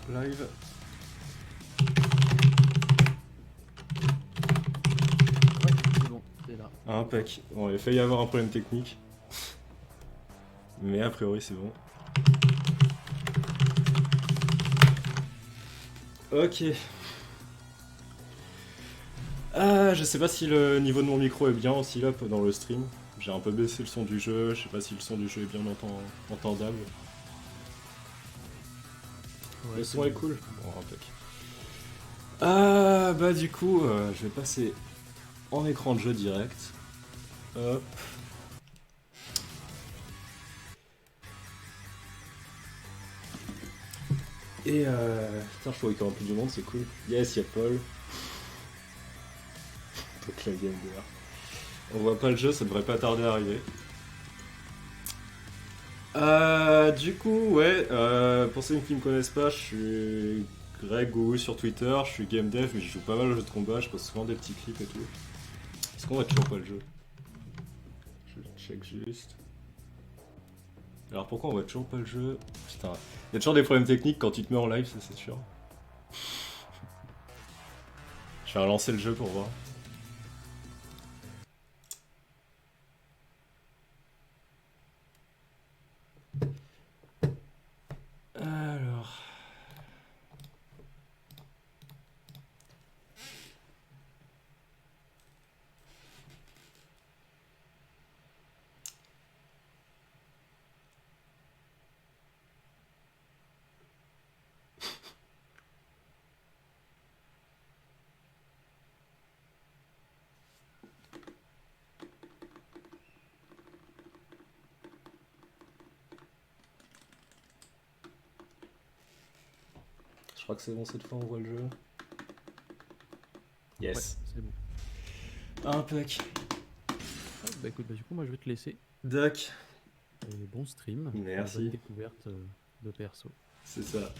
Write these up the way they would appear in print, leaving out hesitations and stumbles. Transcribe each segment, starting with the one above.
Live. Ouais, c'est bon, c'est là. Impec. Bon, il a failli y avoir un problème technique. Mais a priori, c'est bon. Ok. Ah, je sais pas si le niveau de mon micro est bien aussi là dans le stream. J'ai un peu baissé le son du jeu, je sais pas si le son du jeu est bien entendable. Ouais, Le c'est son est bon. cool. Bon, impec. Ah, bah du coup, je vais passer en écran de jeu direct. Hop. Et putain, je vois qu'il y aura plus du monde, c'est cool. Yes, y'a Paul. Donc la game DR. On voit pas le jeu, ça devrait pas tarder à arriver. Du coup, ouais, pour ceux qui me connaissent pas, je suis Greg Gougou sur Twitter, je suis game dev, mais je joue pas mal aux jeux de combat, je poste souvent des petits clips et tout. Est-ce qu'on voit toujours pas le jeu? Je check juste. Alors pourquoi on voit toujours pas le jeu? Putain, il y a toujours des problèmes techniques quand tu te mets en live, ça c'est sûr. Je vais relancer le jeu pour voir. Alors... Je crois que c'est bon cette fois, on voit le jeu. Yes. Ouais, c'est bon. Impec. Ah, bah écoute, bah, du coup, moi je vais te laisser. Doc. Et bon stream. Merci. Bonne découverte de perso. C'est ça.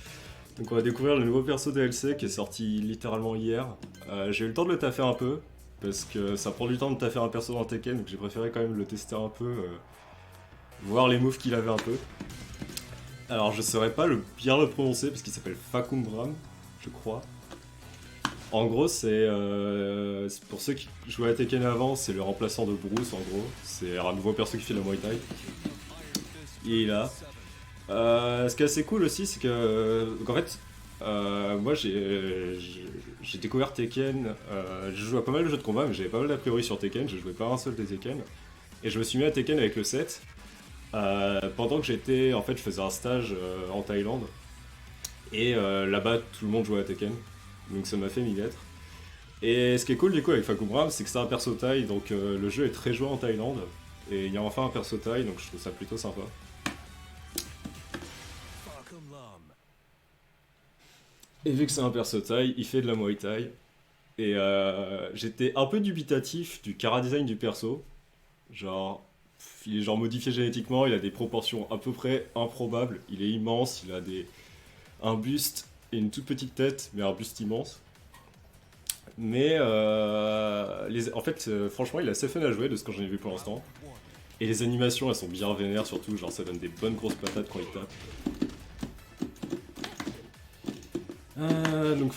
Donc on va découvrir le nouveau perso DLC qui est sorti littéralement hier. J'ai eu le temps de le taffer un peu, parce que ça prend du temps de taffer un perso dans Tekken, donc j'ai préféré quand même le tester un peu, voir les moves qu'il avait un peu. Alors je saurais pas bien le prononcer, parce qu'il s'appelle Fakumbram, je crois. En gros, c'est pour ceux qui jouaient à Tekken avant, c'est le remplaçant de Bruce en gros. C'est un nouveau perso qui fait la Muay Thai. Il est là. Ce qui est assez cool aussi, c'est que, donc en fait, moi j'ai découvert Tekken. Je joue à pas mal de jeux de combat, mais j'avais pas mal d'a priori sur Tekken. Je jouais pas à un seul des Tekken. Et je me suis mis à Tekken avec le 7. Pendant que j'étais, en fait, je faisais un stage en Thaïlande. Et là-bas, tout le monde jouait à Tekken. Donc ça m'a fait m'y mettre. Et ce qui est cool du coup avec Fakumbram, c'est que c'est un perso Thaï, donc le jeu est très joué en Thaïlande. Et il y a enfin un perso Thaï, donc je trouve ça plutôt sympa. Et vu que c'est un perso Thaï, il fait de la Muay Thai. Et j'étais un peu dubitatif du chara design du perso. Genre, il est genre modifié génétiquement, il a des proportions à peu près improbables. Il est immense, il a un buste et une toute petite tête, mais un buste immense. Mais en fait, franchement, il est assez fun à jouer de ce que j'en ai vu pour l'instant. Et les animations, elles sont bien vénères surtout, genre ça donne des bonnes grosses patates quand il tape. Donc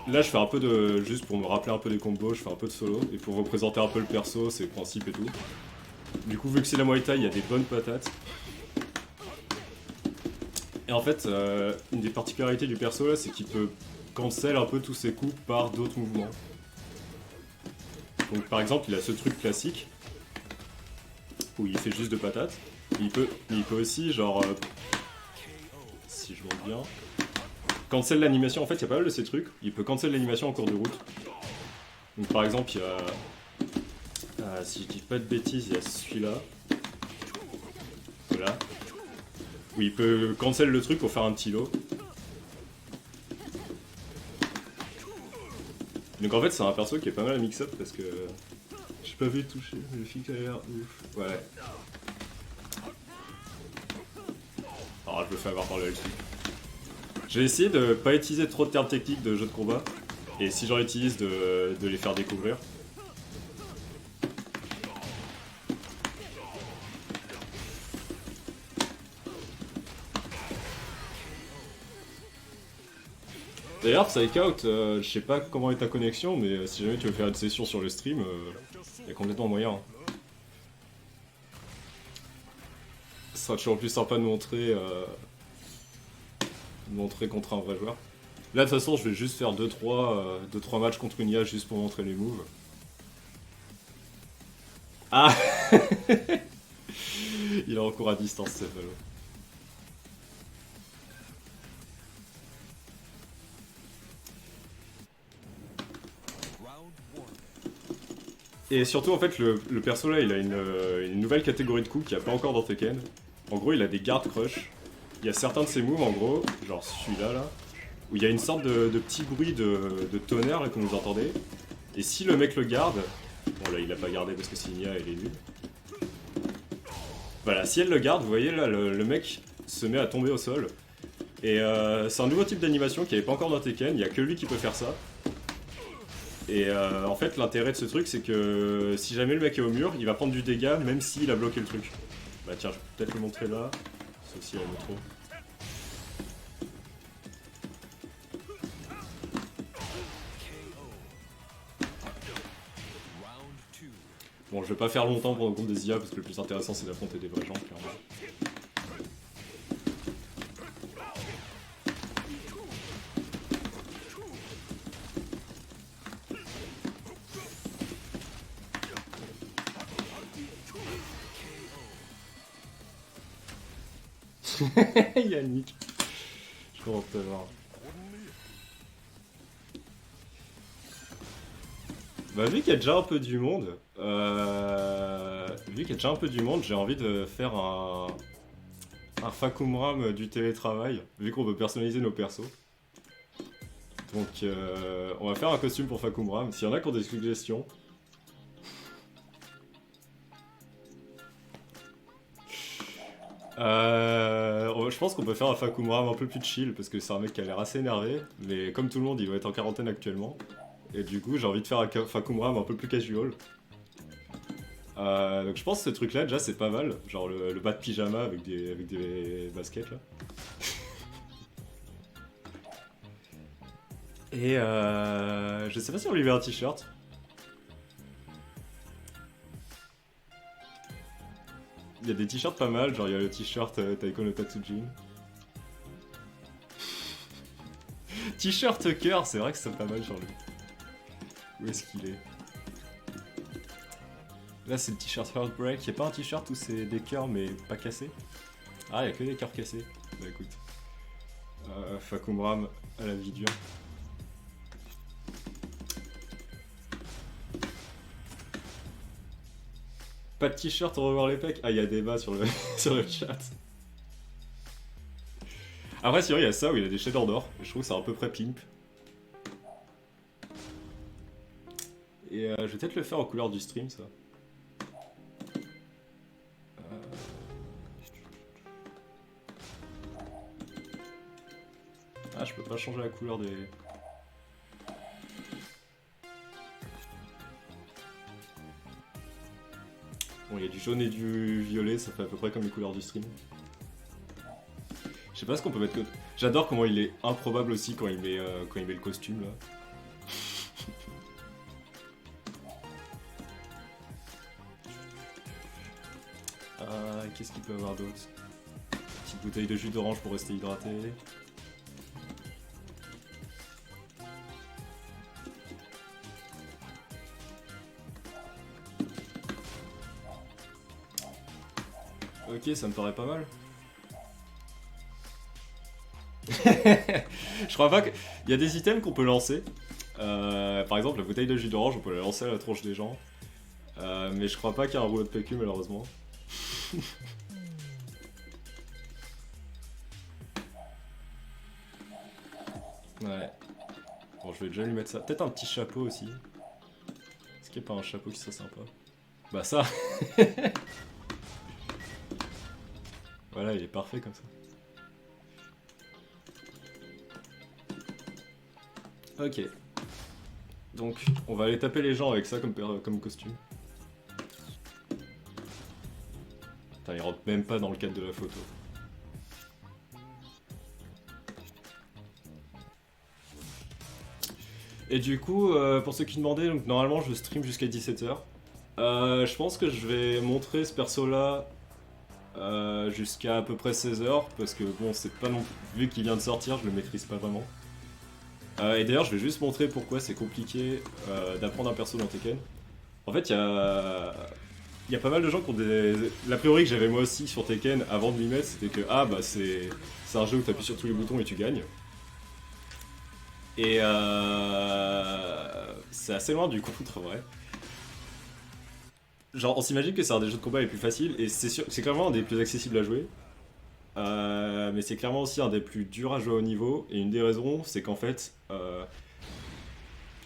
là, je fais un peu de. Juste pour me rappeler un peu des combos, je fais un peu de solo. Et pour représenter un peu le perso, ses principes et tout. Du coup, vu que c'est la Muay Thai, il y a des bonnes patates. Et en fait, une des particularités du perso là, c'est qu'il peut cancel un peu tous ses coups par d'autres mouvements. Donc par exemple, il a ce truc classique où il fait juste de patates. Il peut aussi, genre, si je vois bien, cancel l'animation. En fait, il y a pas mal de ces trucs. Il peut cancel l'animation en cours de route. Donc par exemple, il y a, si je dis pas de bêtises, il y a celui-là. Voilà. Où il peut cancel le truc pour faire un petit lot. Donc en fait, c'est un perso qui est pas mal à mix-up parce que j'ai pas vu toucher, mais le fic a l'air ouf. Ouais. Alors je me fais avoir par le L-Suit. J'ai essayé de pas utiliser trop de termes techniques de jeux de combat. Et si j'en utilise, de les faire découvrir. D'ailleurs, Psychout, je sais pas comment est ta connexion, mais si jamais tu veux faire une session sur le stream, y a complètement moyen. Hein. Ce sera toujours plus sympa de montrer contre un vrai joueur. Là, de toute façon, je vais juste faire 2-3 matchs contre une IA juste pour montrer les moves. Ah Il est encore à distance, c'est ballot. Et surtout, en fait, le perso là, il a une nouvelle catégorie de coups qu'il n'y a pas encore dans Tekken. En gros, il a des guard crush. Il y a certains de ses moves, en gros, genre celui-là, là, où il y a une sorte de petit bruit de tonnerre, là, comme vous entendez. Et si le mec le garde, bon là, il a pas gardé parce que c'est une IA, elle est nulle. Voilà, si elle le garde, vous voyez là, le mec se met à tomber au sol. Et c'est un nouveau type d'animation qui n'avait pas encore dans Tekken, il n'y a que lui qui peut faire ça. Et en fait, l'intérêt de ce truc, c'est que si jamais le mec est au mur, il va prendre du dégât même s'il a bloqué le truc. Bah tiens, je peux peut-être le montrer là, sauf s'il y a une trop. Bon, je vais pas faire longtemps pour le compte des IA parce que le plus intéressant c'est d'affronter des vrais gens, clairement. Yannick, je commence à te voir. Bah vu qu'il y a déjà un peu du monde, j'ai envie de faire un Fakumram du télétravail, vu qu'on veut personnaliser nos persos. Donc on va faire un costume pour Fakumram, s'il y en a qui ont des suggestions. Je pense qu'on peut faire un Fakumram un peu plus chill, parce que c'est un mec qui a l'air assez énervé, mais comme tout le monde il doit être en quarantaine actuellement. Et du coup, j'ai envie de faire un Fakumram un peu plus casual. Donc je pense que ce truc là, déjà, c'est pas mal. Genre le bas de pyjama avec des baskets là. Et je sais pas si on lui met un t-shirt. Il y a des t-shirts pas mal, genre il y a le t-shirt Taiko no Tatsujin. T-shirt cœur, c'est vrai que c'est pas mal sur lui. Où est-ce qu'il est? Là c'est le t-shirt Heartbreak, y'a pas un t-shirt où c'est des cœurs mais pas cassés? Ah y'a que des cœurs cassés. Bah écoute. Fakumram à la vie dure. Pas de t-shirt, on revoir les pecs. Ah y'a débat sur le, sur le chat. Après sinon il y a ça où il a des shaders d'or. Je trouve que c'est à peu près pimp. Et je vais peut-être le faire en couleur du stream ça. Ah je peux pas changer la couleur des... Bon il y a du jaune et du violet, ça fait à peu près comme les couleurs du stream. Je sais pas ce qu'on peut mettre que... J'adore comment il est improbable aussi quand il met le costume là. Qu'est-ce qu'il peut avoir d'autre? Petite bouteille de jus d'orange pour rester hydraté. Ok, ça me paraît pas mal. Je crois pas que... Il y a des items qu'on peut lancer. Par exemple, la bouteille de jus d'orange, on peut la lancer à la tronche des gens. Mais je crois pas qu'il y a un rouleau de PQ malheureusement. Ouais. Bon, je vais déjà lui mettre ça. Peut-être un petit chapeau aussi. Est-ce qu'il n'y a pas un chapeau qui serait sympa? Bah ça. Voilà, il est parfait comme ça. Ok. Donc, on va aller taper les gens avec ça comme costume. Putain, il rentre même pas dans le cadre de la photo. Et du coup, pour ceux qui demandaient, donc normalement je stream jusqu'à 17h. Je pense que je vais montrer ce perso là jusqu'à à peu près 16h parce que bon, c'est pas non plus. Vu qu'il vient de sortir, je le maîtrise pas vraiment. Et d'ailleurs, je vais juste montrer pourquoi c'est compliqué d'apprendre un perso dans Tekken. En fait, il y a pas mal de gens qui ont des. L'a priori que j'avais moi aussi sur Tekken avant de m'y mettre, c'était que ah bah c'est un jeu où t'appuies sur tous les boutons et tu gagnes. Et c'est assez loin du compte en vrai. Genre on s'imagine que c'est un des jeux de combat les plus faciles et c'est clairement un des plus accessibles à jouer. Mais c'est clairement aussi un des plus durs à jouer au niveau. Et une des raisons, c'est qu'en fait,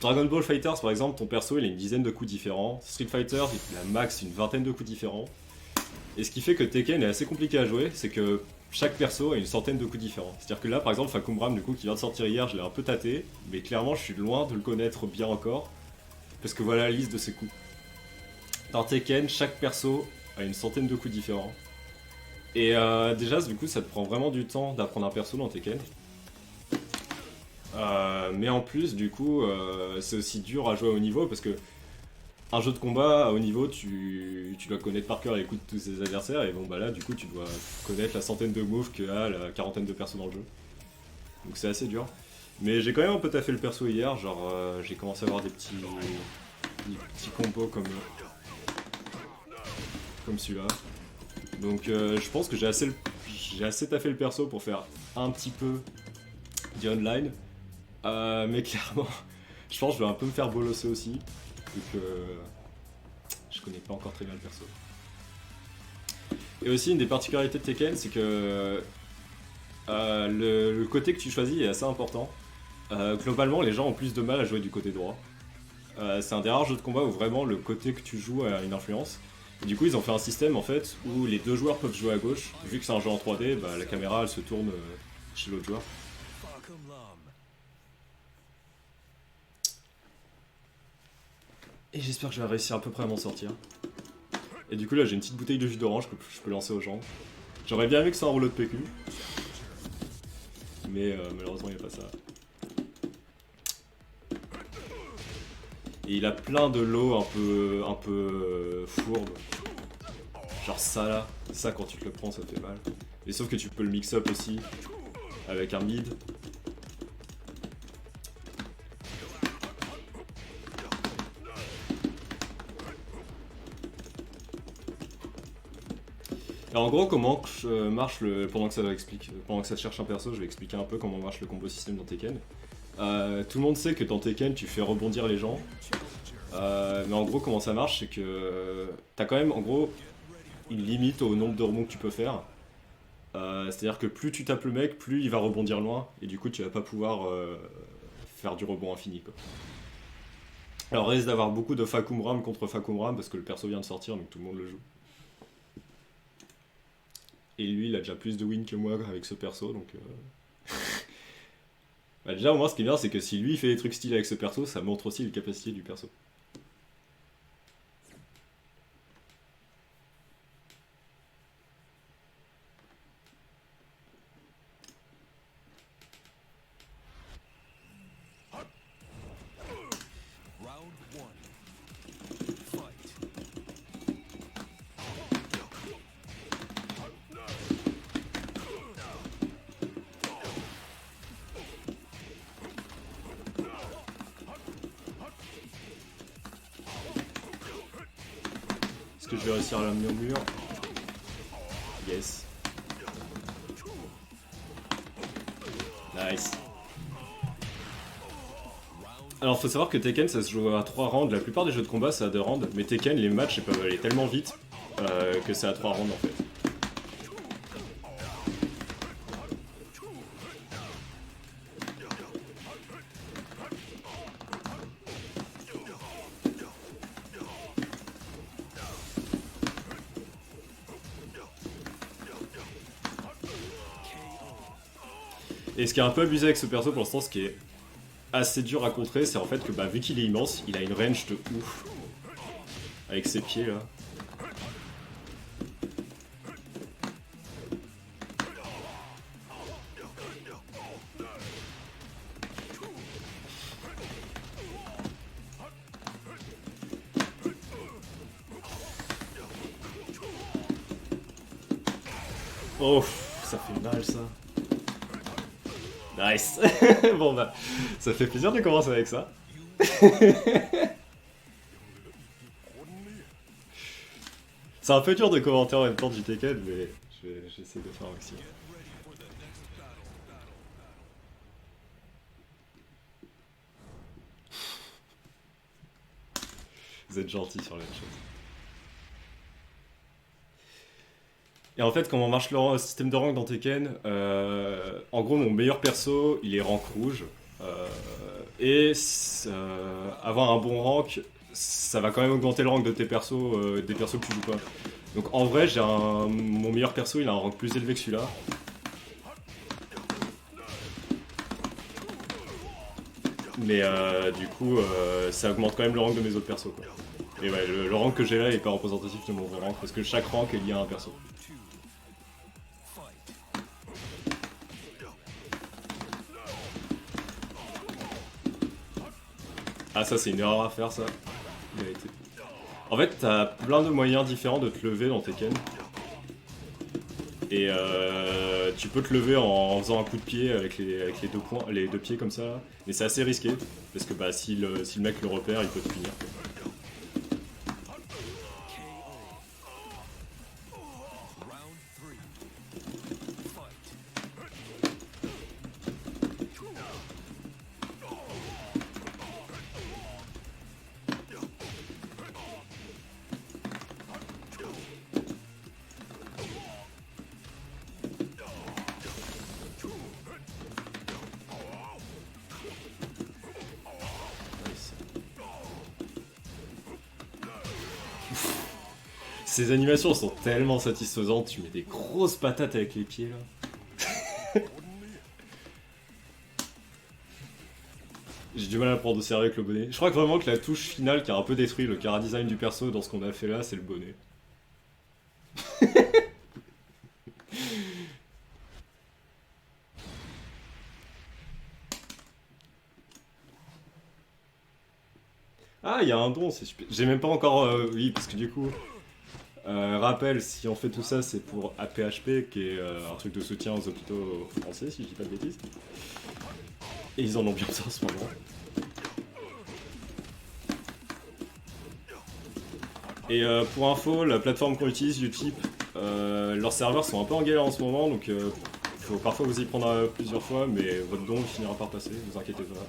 Dragon Ball Fighters par exemple, ton perso il a une dizaine de coups différents. Street Fighter, il a max une vingtaine de coups différents. Et ce qui fait que Tekken est assez compliqué à jouer, c'est que chaque perso a une centaine de coups différents. C'est-à-dire que là, par exemple, Fakumram, du coup, qui vient de sortir hier, je l'ai un peu tâté, mais clairement, je suis loin de le connaître bien encore, parce que voilà la liste de ses coups. Dans Tekken, chaque perso a une centaine de coups différents. Et déjà, du coup, ça te prend vraiment du temps d'apprendre un perso dans Tekken. Mais en plus, du coup, c'est aussi dur à jouer à haut niveau, parce que un jeu de combat à haut niveau, tu dois connaître par cœur les coups de tous tes adversaires, et bon bah là, du coup, tu dois connaître la centaine de moves que a la quarantaine de persos dans le jeu. Donc c'est assez dur. Mais j'ai quand même un peu taffé le perso hier, genre j'ai commencé à avoir des petits combos comme celui-là. Donc je pense que j'ai assez taffé le perso pour faire un petit peu du online. Mais clairement, je pense que je vais un peu me faire bolosser aussi. Vu que je connais pas encore très bien le perso. Et aussi une des particularités de Tekken, c'est que le côté que tu choisis est assez important. Globalement, les gens ont plus de mal à jouer du côté droit. C'est un des rares jeux de combat où vraiment le côté que tu joues a une influence. Et du coup, ils ont fait un système en fait où les deux joueurs peuvent jouer à gauche. Vu que c'est un jeu en 3D, bah, la caméra elle se tourne chez l'autre joueur. Et j'espère que je vais réussir à peu près à m'en sortir. Et du coup là j'ai une petite bouteille de jus d'orange que je peux lancer aux gens. J'aurais bien aimé que ce soit un rouleau de PQ. Mais malheureusement il n'y a pas ça. Et il a plein de lots un peu fourbes. Genre ça là, ça quand tu te le prends ça fait mal. Et sauf que tu peux le mix up aussi avec un mid. Alors en gros comment marche le. Pendant que ça te cherche un perso, je vais expliquer un peu comment marche le combo système dans Tekken. Tout le monde sait que dans Tekken tu fais rebondir les gens. Mais en gros comment ça marche c'est que t'as quand même en gros une limite au nombre de rebonds que tu peux faire. C'est-à-dire que plus tu tapes le mec, plus il va rebondir loin, et du coup tu vas pas pouvoir faire du rebond infini quoi. Alors risque d'avoir beaucoup de Fakumram contre Fakumram parce que le perso vient de sortir donc tout le monde le joue. Et lui il a déjà plus de wins que moi avec ce perso donc... Bah déjà au moins ce qui est bien c'est que si lui il fait des trucs stylés avec ce perso, ça montre aussi les capacités du perso. Est-ce que je vais réussir à l'amener au mur? Yes. Nice. Alors faut savoir que Tekken ça se joue à 3 rounds, la plupart des jeux de combat c'est à 2 rounds, mais Tekken les matchs ils peuvent aller tellement vite que c'est à 3 rounds en fait. Et ce qui est un peu abusé avec ce perso pour l'instant, ce qui est assez dur à contrer, c'est en fait que bah, vu qu'il est immense, il a une range de ouf. Avec ses pieds là. Oh, ça fait mal ça. Nice. Bon bah, ça fait plaisir de commencer avec ça. C'est un peu dur de commenter en même temps du Tekken, mais j'essaie de faire un maximum. Vous êtes gentil sur la chose. Et en fait, comment marche le système de rank dans Tekken, en gros, mon meilleur perso, il est rank rouge. Et avoir un bon rank, ça va quand même augmenter le rank de tes persos, des persos que tu joues pas. Donc en vrai, mon meilleur perso, il a un rank plus élevé que celui-là. Mais du coup, ça augmente quand même le rank de mes autres persos, quoi. Et ouais, le rank que j'ai là est pas représentatif de mon vrai rank, parce que chaque rank est lié à un perso. Ah ça c'est une erreur à faire ça. Vérité. En fait t'as plein de moyens différents de te lever dans Tekken. Et tu peux te lever en faisant un coup de pied avec les deux points, les deux pieds comme ça là. Mais c'est assez risqué. Parce que bah si le mec le repère il peut te finir. Ces animations sont tellement satisfaisantes, tu mets des grosses patates avec les pieds là. J'ai du mal à prendre au sérieux avec le bonnet. Je crois que vraiment que la touche finale qui a un peu détruit le chara design du perso dans ce qu'on a fait là, c'est le bonnet. Ah, il y a un don, c'est super. J'ai même pas encore. Oui, parce que du coup. Rappel, si on fait tout ça, c'est pour APHP, qui est un truc de soutien aux hôpitaux français, si je dis pas de bêtises. Et ils en ont bien besoin en ce moment. Et pour info, la plateforme qu'on utilise, Utip, leurs serveurs sont un peu en galère en ce moment, donc faut parfois vous y prendre plusieurs fois, mais votre don finira par passer, vous inquiétez pas.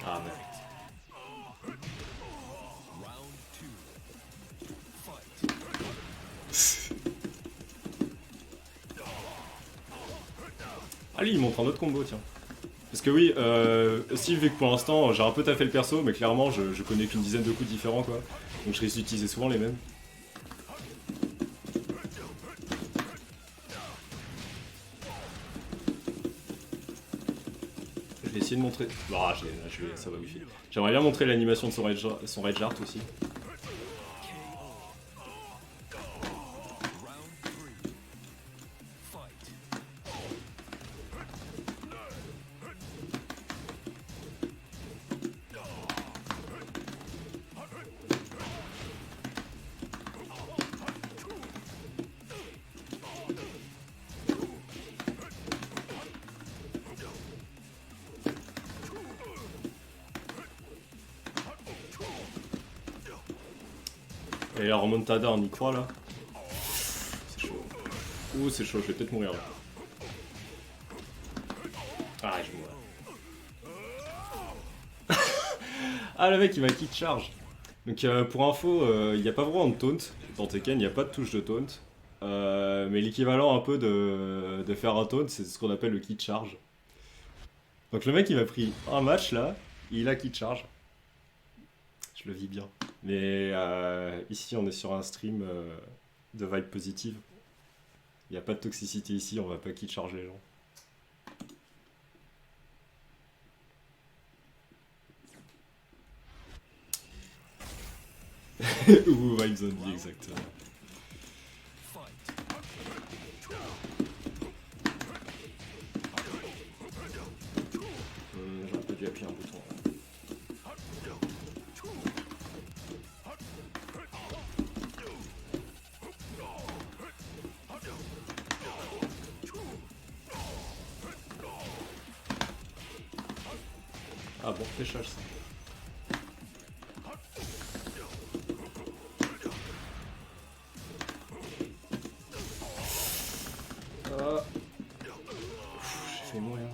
Ah merde. Ah lui il montre un autre combo tiens. Parce que oui, aussi vu que pour l'instant j'ai un peu taffé le perso, mais clairement je connais qu'une dizaine de coups différents quoi. Donc je risque d'utiliser souvent les mêmes. Je vais essayer de montrer... Ah, ça va wifi. J'aimerais bien montrer l'animation de son Rage Art aussi. Et la remontada, on y croit là. C'est chaud. Ouh, c'est chaud, je vais peut-être mourir là. Ah, je mourrai. Ah, le mec il m'a kick charge. Donc pour info, il n'y a pas vraiment de taunt dans Tekken, il n'y a pas de touche de taunt. Mais l'équivalent un peu de faire un taunt, c'est ce qu'on appelle le kit charge. Donc le mec il m'a pris un match là, il a kit charge. Je le vis bien. Mais ici on est sur un stream de vibe positive. Il n'y a pas de toxicité ici, on va pas kit charge les gens. Ou Vibe Zombie, exactement. J'aurais pas dû appuyer un bouton. Ah bon, fléchage ça. J'ai fait mourir.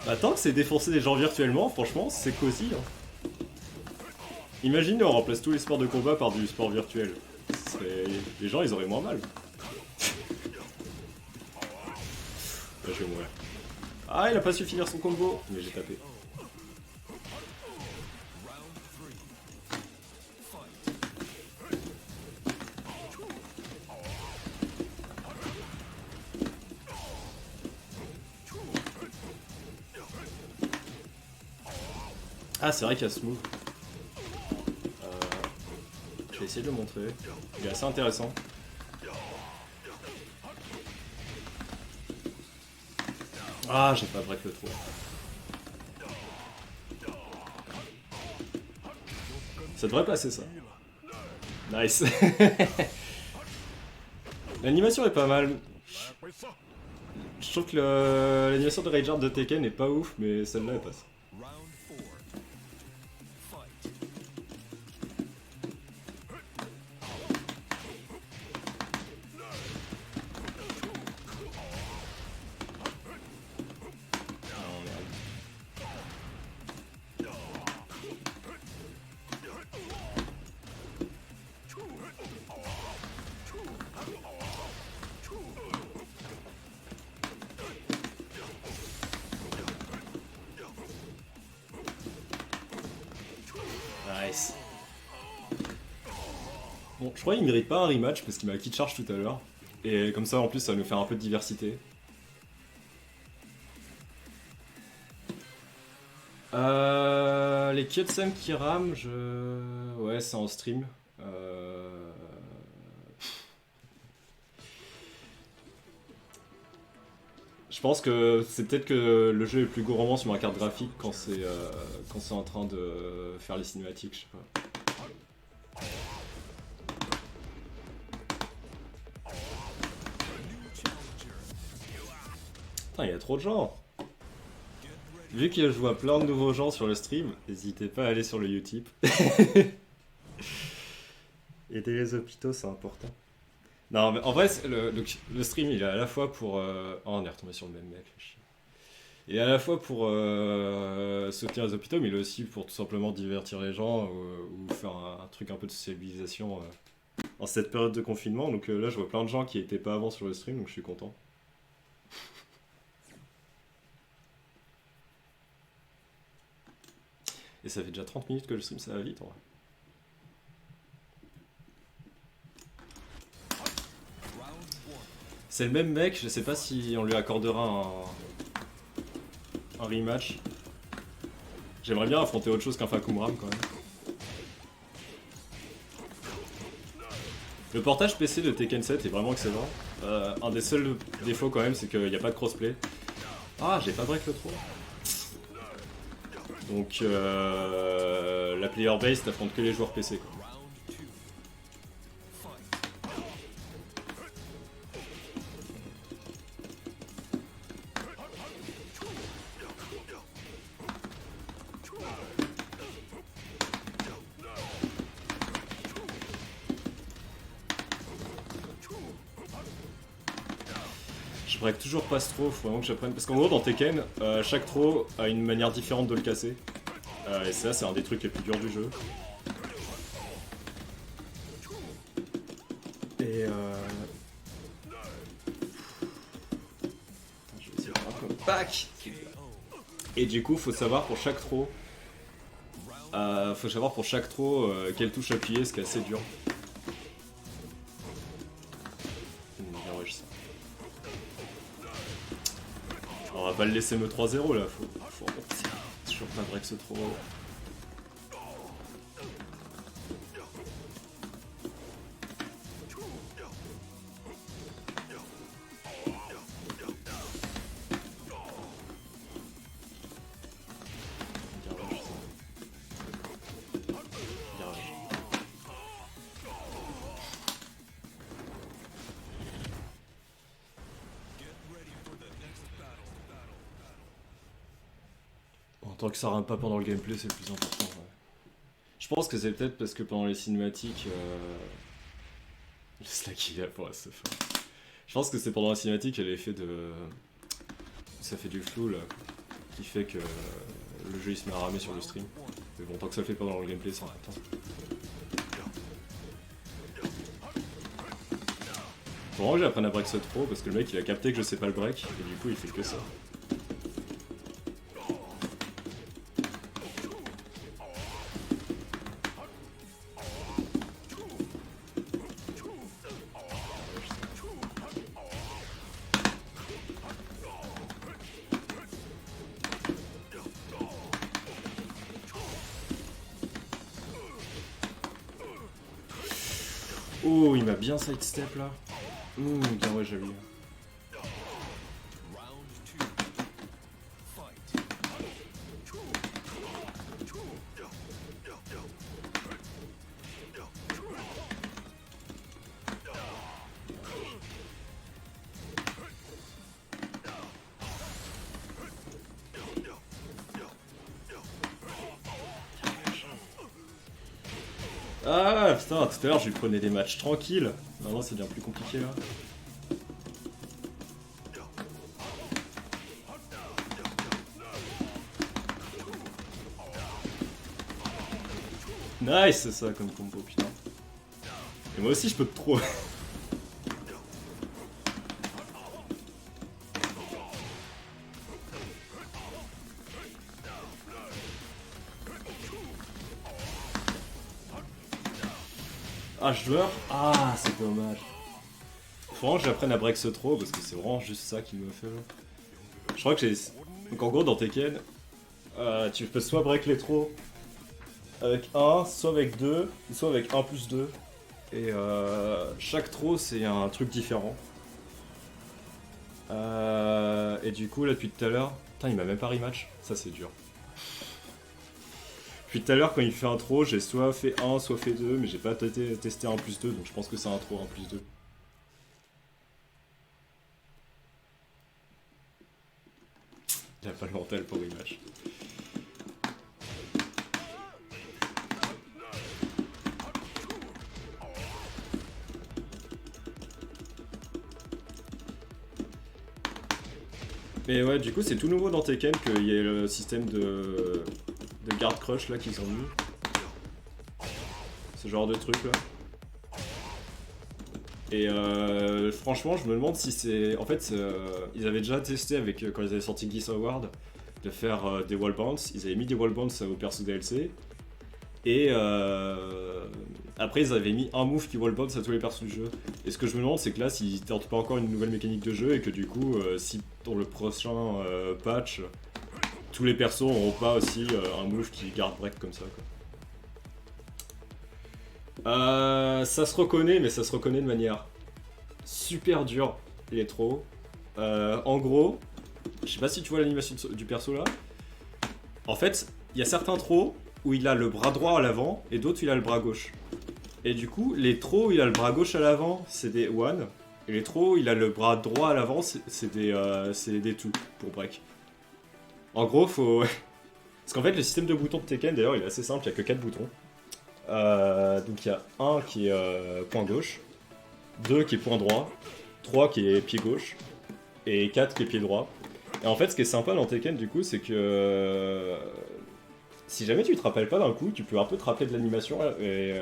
Bah, tant que c'est défoncer des gens virtuellement, franchement, c'est cosy. Hein. Imaginez, on remplace tous les sports de combat par du sport virtuel. Les gens, ils auraient moins mal. Là, je vais mourir. Ah, il a pas su finir son combo, mais j'ai tapé. Ah, c'est vrai qu'il y a ce move. Je vais essayer de le montrer. Il est assez intéressant. Ah, j'ai pas break le trou. Ça devrait passer ça. Nice. L'animation est pas mal. Je trouve que l'animation de Reinhardt de Tekken est pas ouf, mais celle-là elle passe. Nice. Bon, je crois qu'il mérite pas un rematch parce qu'il m'a kill charge tout à l'heure. Et comme ça, en plus, ça va nous faire un peu de diversité. Les Kyutsem qui rament, ouais, c'est en stream. Je pense que c'est peut-être que le jeu est plus gourmand sur ma carte graphique quand c'est en train de faire les cinématiques, je sais pas. Putain, il y a trop de gens. Vu que je vois plein de nouveaux gens sur le stream, n'hésitez pas à aller sur le Utip. Aider les hôpitaux, c'est important. Non, mais en vrai, le stream, il est à la fois pour... Oh, on est retombé sur le même mec, le chien. Il est à la fois pour soutenir les hôpitaux, mais il est aussi pour tout simplement divertir les gens ou faire un truc un peu de sociabilisation en cette période de confinement. Donc là, je vois plein de gens qui n'étaient pas avant sur le stream, donc je suis content. Et ça fait déjà 30 minutes que le stream, ça va vite en vrai. C'est le même mec, je sais pas si on lui accordera un rematch. J'aimerais bien affronter autre chose qu'un Fakumram quand même. Le portage PC de Tekken 7 est vraiment excellent. Un des seuls défauts quand même, c'est qu'il n'y a pas de crossplay. Ah, j'ai pas break le 3. Donc la player base t'affronte que les joueurs PC quoi. Je break toujours pas trop, faut vraiment que j'apprenne. Parce qu'en gros dans Tekken, chaque throw a une manière différente de le casser. Et ça c'est un des trucs les plus durs du jeu. Et je vais essayer de faire un comeback. Et du coup faut savoir pour chaque throw quelle touche appuyer, ce qui est assez dur. Bien rush ça. On va pas le laisser me 3-0 là, faut remonter. Toujours pas break ce trop. Tant que ça rame pas pendant le gameplay, c'est le plus important. Ouais. Je pense que c'est peut-être parce que pendant les cinématiques. Le slack il est pour la stuff. Je pense que c'est pendant la cinématique, il y a l'effet de. Ça fait du flou là. Qui fait que le jeu il se met à ramer sur le stream. Mais bon, tant que ça le fait pas dans le gameplay, ça attend. Faut vraiment que j'apprenne à break ce trop parce que le mec il a capté que je sais pas le break et du coup il fait que ça. Oh, il m'a bien sidestep là. Bien ouais, j'ai eu. Ah putain, tout à l'heure je lui prenais des matchs tranquilles. Maintenant c'est bien plus compliqué là. Nice, c'est ça comme combo, putain. Et moi aussi je peux te trop. Ah, je meurs. Ah, c'est dommage. Faut vraiment que j'apprenne à break ce trop parce que c'est vraiment juste ça qui me fait. Je crois que j'ai. Donc en gros, dans Tekken, tu peux soit break les throws avec 1, soit avec 2, soit avec 1 plus 2. Et chaque throw c'est un truc différent. Et du coup, là depuis tout à l'heure. Putain, il m'a même pas rematch. Ça, c'est dur. Depuis tout à l'heure, quand il fait un throw, j'ai soit fait 1, soit fait 2, mais j'ai pas testé 1 plus 2, donc je pense que c'est un throw 1 plus 2. Il a pas le mental pour rematch. Mais ouais, du coup, c'est tout nouveau dans Tekken qu'il y ait le système de guard crush là qu'ils ont mis. Ce genre de truc là. Et franchement, je me demande si c'est. En fait, ils avaient déjà testé avec quand ils avaient sorti Geese Award de faire des wall bounce. Ils avaient mis des wall bounce au perso DLC. Et après, ils avaient mis un move qui wall bounce à tous les persos du jeu. Et ce que je me demande, c'est que là, s'ils tentent pas encore une nouvelle mécanique de jeu et que du coup, si dans le prochain patch, tous les persos n'auront pas aussi un move qui garde break comme ça, quoi. Ça se reconnaît, mais ça se reconnaît de manière super dure, les throws. En gros, je sais pas si tu vois l'animation du perso là. En fait, il y a certains throws où il a le bras droit à l'avant et d'autres où il a le bras gauche. Et du coup, les throws où il a le bras gauche à l'avant, c'est des 1. Et les throws où il a le bras droit à l'avant, c'est des 2 pour break. En gros, faut. Parce qu'en fait, le système de boutons de Tekken, d'ailleurs, il est assez simple, il n'y a que 4 boutons. Donc il y a 1 qui est point gauche, 2 qui est point droit, 3 qui est pied gauche, et 4 qui est pied droit. Et en fait, ce qui est sympa dans Tekken, du coup, c'est que si jamais tu te rappelles pas d'un coup, tu peux un peu te rappeler de l'animation. Et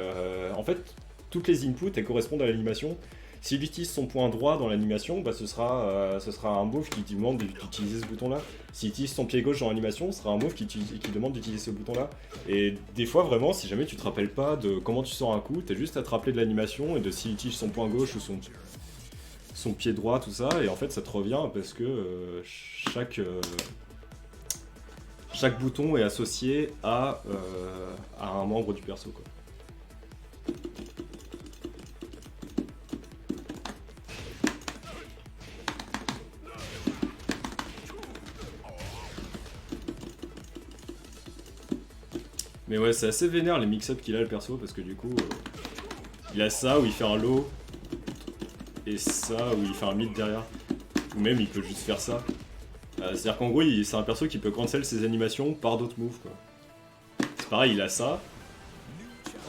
en fait, toutes les inputs, elles correspondent à l'animation. S'il utilise son point droit dans l'animation, bah, ce sera un move qui demande d'utiliser ce bouton-là. S'il utilise son pied gauche dans l'animation, ce sera un move qui demande d'utiliser ce bouton-là. Et des fois, vraiment, si jamais tu te rappelles pas de comment tu sors un coup, t'as juste à te rappeler de l'animation et de s'il utilise son point gauche ou son pied droit, tout ça, et en fait ça te revient parce que chaque bouton est associé à un membre du perso, quoi. Mais ouais, c'est assez vénère les mix-up qu'il a le perso, parce que du coup, il a ça où il fait un low, et ça où il fait un mid derrière. Ou même il peut juste faire ça. C'est-à-dire qu'en gros, c'est un perso qui peut cancel ses animations par d'autres moves, quoi. C'est pareil, il a ça,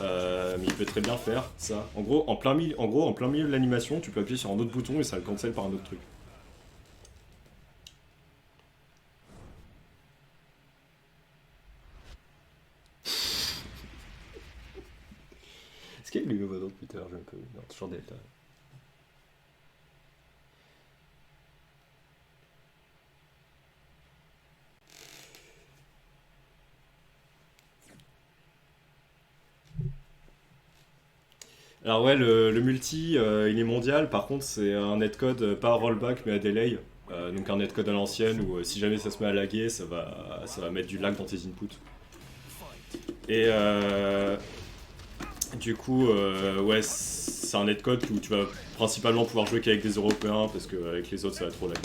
mais il peut très bien faire ça. En gros, en plein milieu de l'animation, tu peux appuyer sur un autre bouton et ça le cancel par un autre truc. Est-ce qu'il y a eu le nouveau dans Twitter? Je peux. Non, toujours Delta. Alors ouais, le multi, il est mondial. Par contre, c'est un netcode pas à rollback mais à delay. Donc un netcode à l'ancienne où si jamais ça se met à laguer, ça va mettre du lag dans tes inputs. Et du coup, ouais, c'est un netcode où tu vas principalement pouvoir jouer qu'avec des Européens parce qu'avec les autres, ça va trop laguer.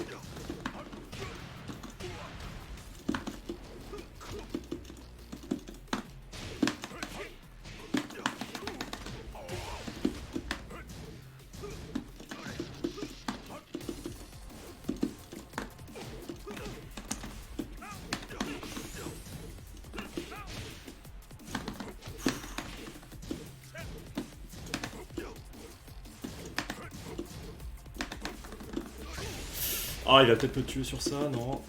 Ah, il va peut-être me tuer sur ça, non?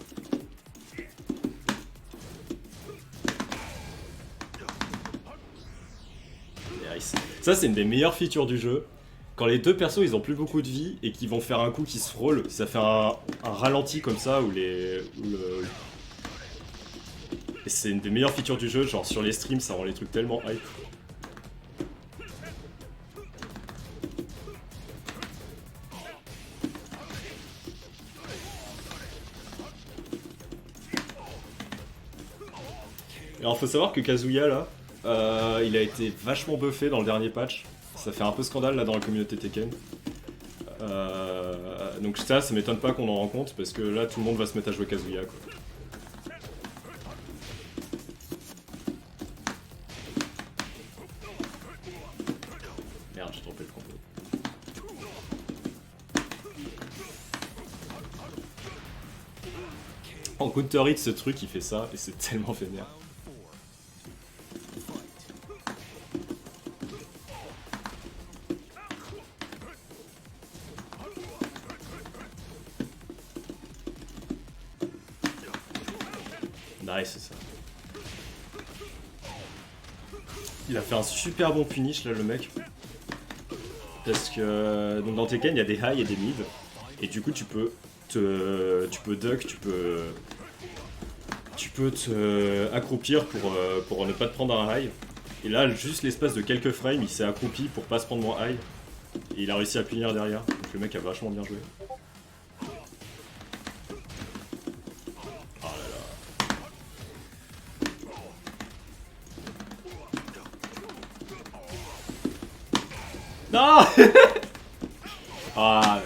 Nice. Ça, c'est une des meilleures features du jeu. Quand les deux persos ils ont plus beaucoup de vie et qu'ils vont faire un coup qui se frôle, ça fait un ralenti comme ça où et c'est une des meilleures features du jeu, genre sur les streams ça rend les trucs tellement hype. Alors faut savoir que Kazuya là, il a été vachement buffé dans le dernier patch. Ça fait un peu scandale là dans la communauté Tekken. Donc ça m'étonne pas qu'on en rend compte parce que là tout le monde va se mettre à jouer Kazuya, quoi. Merde, j'ai trompé le combo. En counter hit ce truc il fait ça et c'est tellement vénère. Nice, c'est ça. Il a fait un super bon punish là le mec. Parce que donc dans Tekken il y a des high et des mid. Et du coup tu peux duck, tu peux te accroupir pour ne pas te prendre un high. Et là juste l'espace de quelques frames il s'est accroupi pour pas se prendre mon high. Et il a réussi à punir derrière. Donc le mec a vachement bien joué. Non. Ah,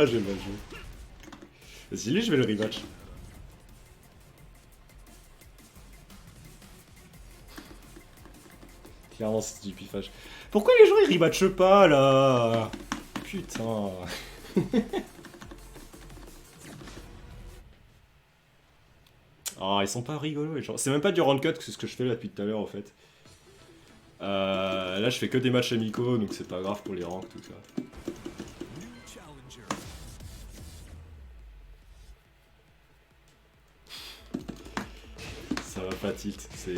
j'ai mal joué. Vas-y, lui, je vais le rematch. Clairement, c'est du piffage. Pourquoi les gens ils rematchent pas là? Putain. Ah, ils sont pas rigolos les gens. C'est même pas du round cut, c'est ce que je fais là depuis tout à l'heure en fait. Là, je fais que des matchs amicaux, donc c'est pas grave pour les ranks, tout ça. Ça va pas tilt, c'est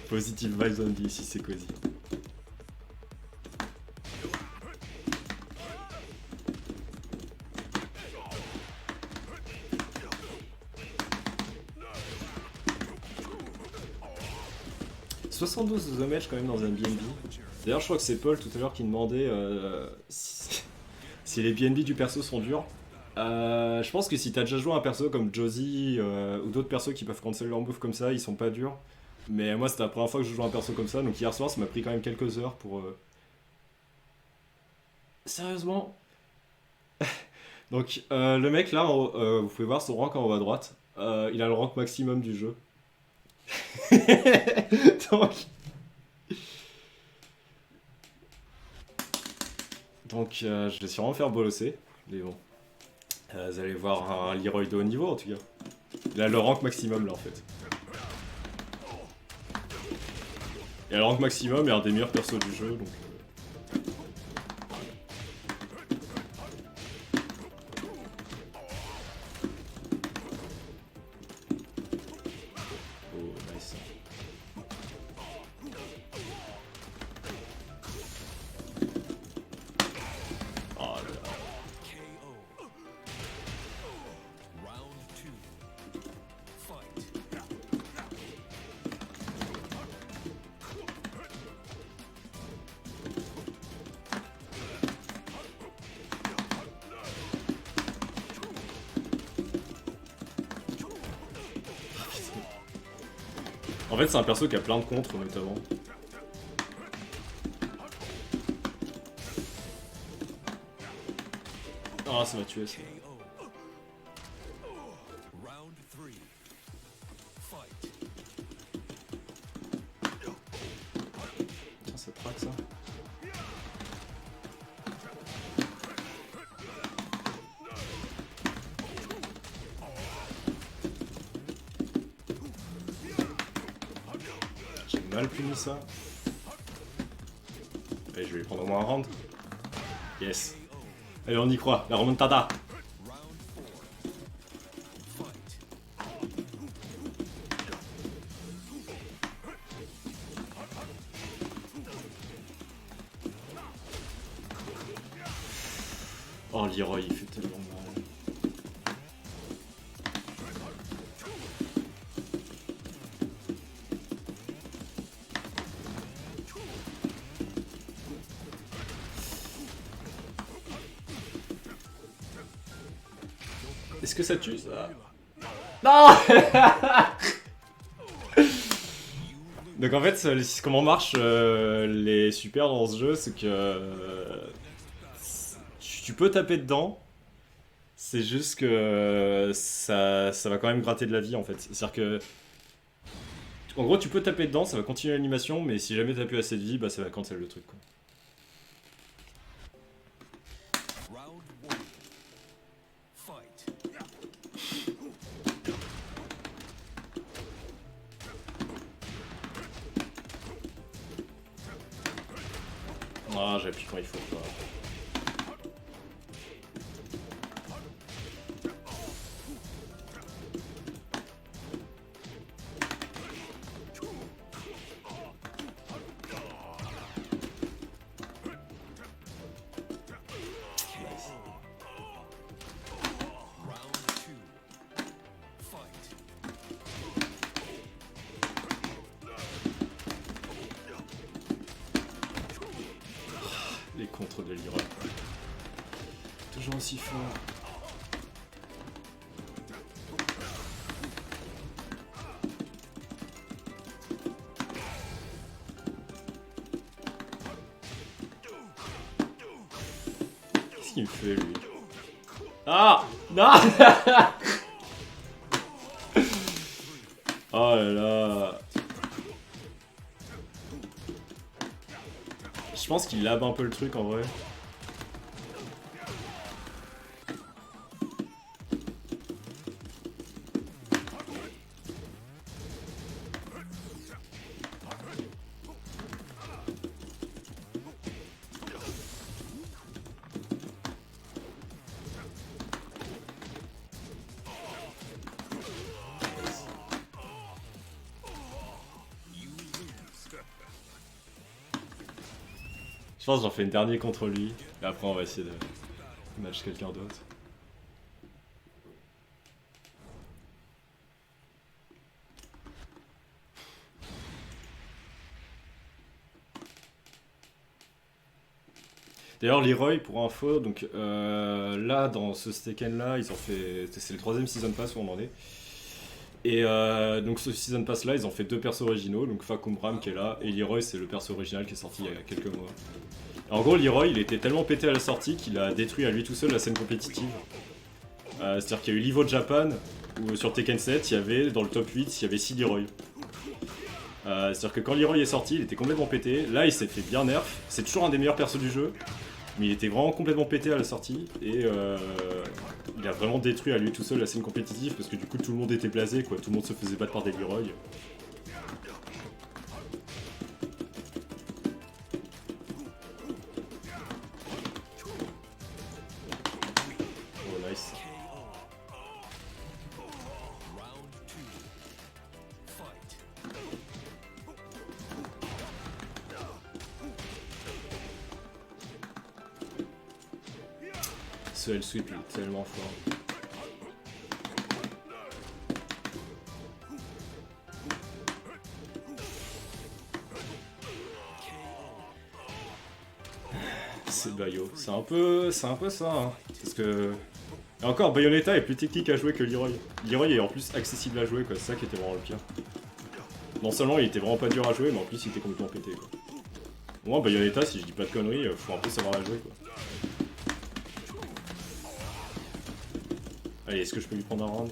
positive vibes only ici, c'est cosy. « 72 damage quand même dans un BNB. D'ailleurs, je crois que c'est Paul tout à l'heure qui demandait si si les BNB du perso sont durs. Je pense que si t'as déjà joué un perso comme Josie ou d'autres persos qui peuvent cancel leur move comme ça, ils sont pas durs. Mais moi c'était la première fois que je joue un perso comme ça, donc hier soir ça m'a pris quand même quelques heures pour... Sérieusement. Donc le mec là, vous pouvez voir son rank en haut à droite. Il a le rank maximum du jeu. donc... je vais sûrement faire bolosser. Mais bon. Vous allez voir un Leroy de haut niveau en tout cas. Il a le rank maximum là en fait. Il a le rank maximum et un des meilleurs persos du jeu donc... Oh nice. Oh là là. En fait c'est un perso qui a plein de contres notamment. Ah ça m'a tué ça. Tiens ça traque ça. J'ai mal puni ça. Allez je vais lui prendre au moins un round. Yes. Allez on y croit, la remontada. Oh Leroy il fait tellement mal. Est-ce que ça tue ça? Non. Donc en fait comment marchent les supers dans ce jeu, c'est que tu peux taper dedans. C'est juste que ça va quand même gratter de la vie en fait. C'est-à-dire que... En gros tu peux taper dedans, ça va continuer l'animation, mais si jamais t'as plus assez de vie, bah ça va cancel le truc quoi. Ah j'appuie quand il faut quoi. Les contres de Leroy. Toujours aussi fort. Qu'est-ce qu'il me fait lui? Ah non. Oh là là. Je pense qu'il lave un peu le truc en vrai. Je pense que j'en fais une dernière contre lui, et après on va essayer de match quelqu'un d'autre. D'ailleurs, Leroy, pour info, donc là, dans ce Tekken là, ils ont fait. C'est le 3ème Season Pass où on en est. Et donc, ce Season Pass là, ils ont fait 2 persos originaux, donc Fakumbram qui est là, et Leroy, c'est le perso original qui est sorti il y a quelques mois. Et en gros, Leroy, il était tellement pété à la sortie qu'il a détruit à lui tout seul la scène compétitive. C'est-à-dire qu'il y a eu l'Evo Japan, où sur Tekken 7, il y avait, dans le top 8, il y avait 6 Leroy. C'est-à-dire que quand Leroy est sorti, il était complètement pété. Là, il s'est fait bien nerf. C'est toujours un des meilleurs persos du jeu. Mais il était vraiment complètement pété à la sortie. Et il a vraiment détruit à lui tout seul la scène compétitive. Parce que du coup, tout le monde était blasé, quoi. Tout le monde se faisait battre par des Leroy. Oh, nice. Ce L-Sweep, il est tellement fort. C'est Bayo. C'est un peu ça, hein. Parce que... Et encore, Bayonetta est plus technique à jouer que Leroy. Leroy est en plus accessible à jouer, quoi. C'est ça qui était vraiment le pire. Non seulement il était vraiment pas dur à jouer, mais en plus il était complètement pété, quoi. Moi, Bayonetta, si je dis pas de conneries, faut un peu savoir la jouer, quoi. Allez, est-ce que je peux lui prendre un round?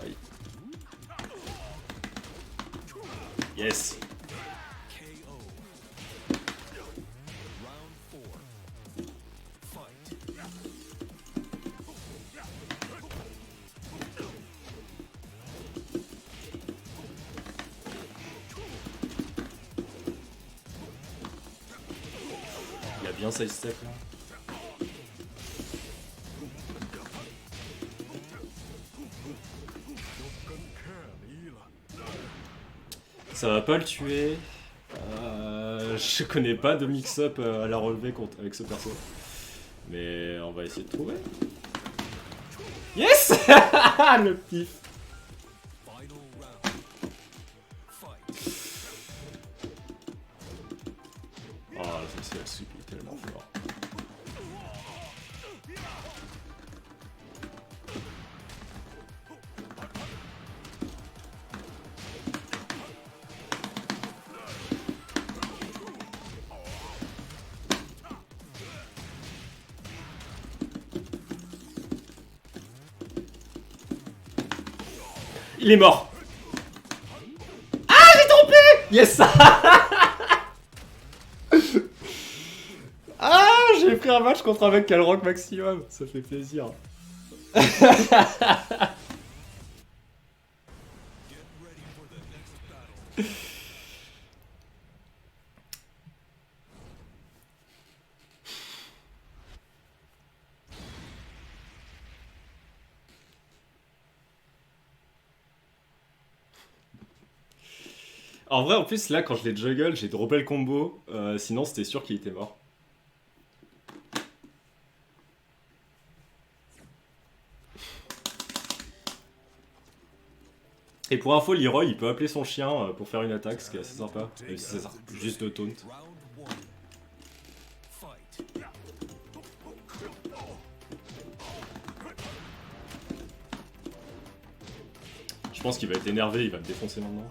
Aïe. Yes. Il a bien side step là. Ça va pas le tuer. Je connais pas de mix-up à la relever avec ce perso. Mais on va essayer de trouver. Yes. Le pif. Oh, c'est super tellement fort. Il est mort. Ah, j'ai trompé. Yes. Ah, j'ai pris un match contre un mec qui a le rock maximum. Ça fait plaisir. En vrai, en plus, là, quand je l'ai juggle, j'ai droppé le combo. Sinon, c'était sûr qu'il était mort. Et pour info, Leroy, il peut appeler son chien pour faire une attaque, ce qui est assez sympa. Même si ça sert juste de taunt. Je pense qu'il va être énervé, il va me défoncer maintenant.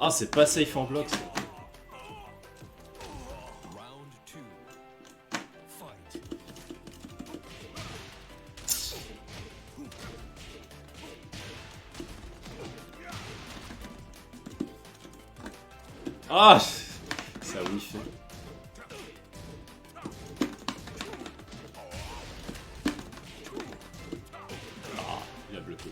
Ah, c'est pas safe en bloc. Ah, ça oui fait. Ah, il a bloqué.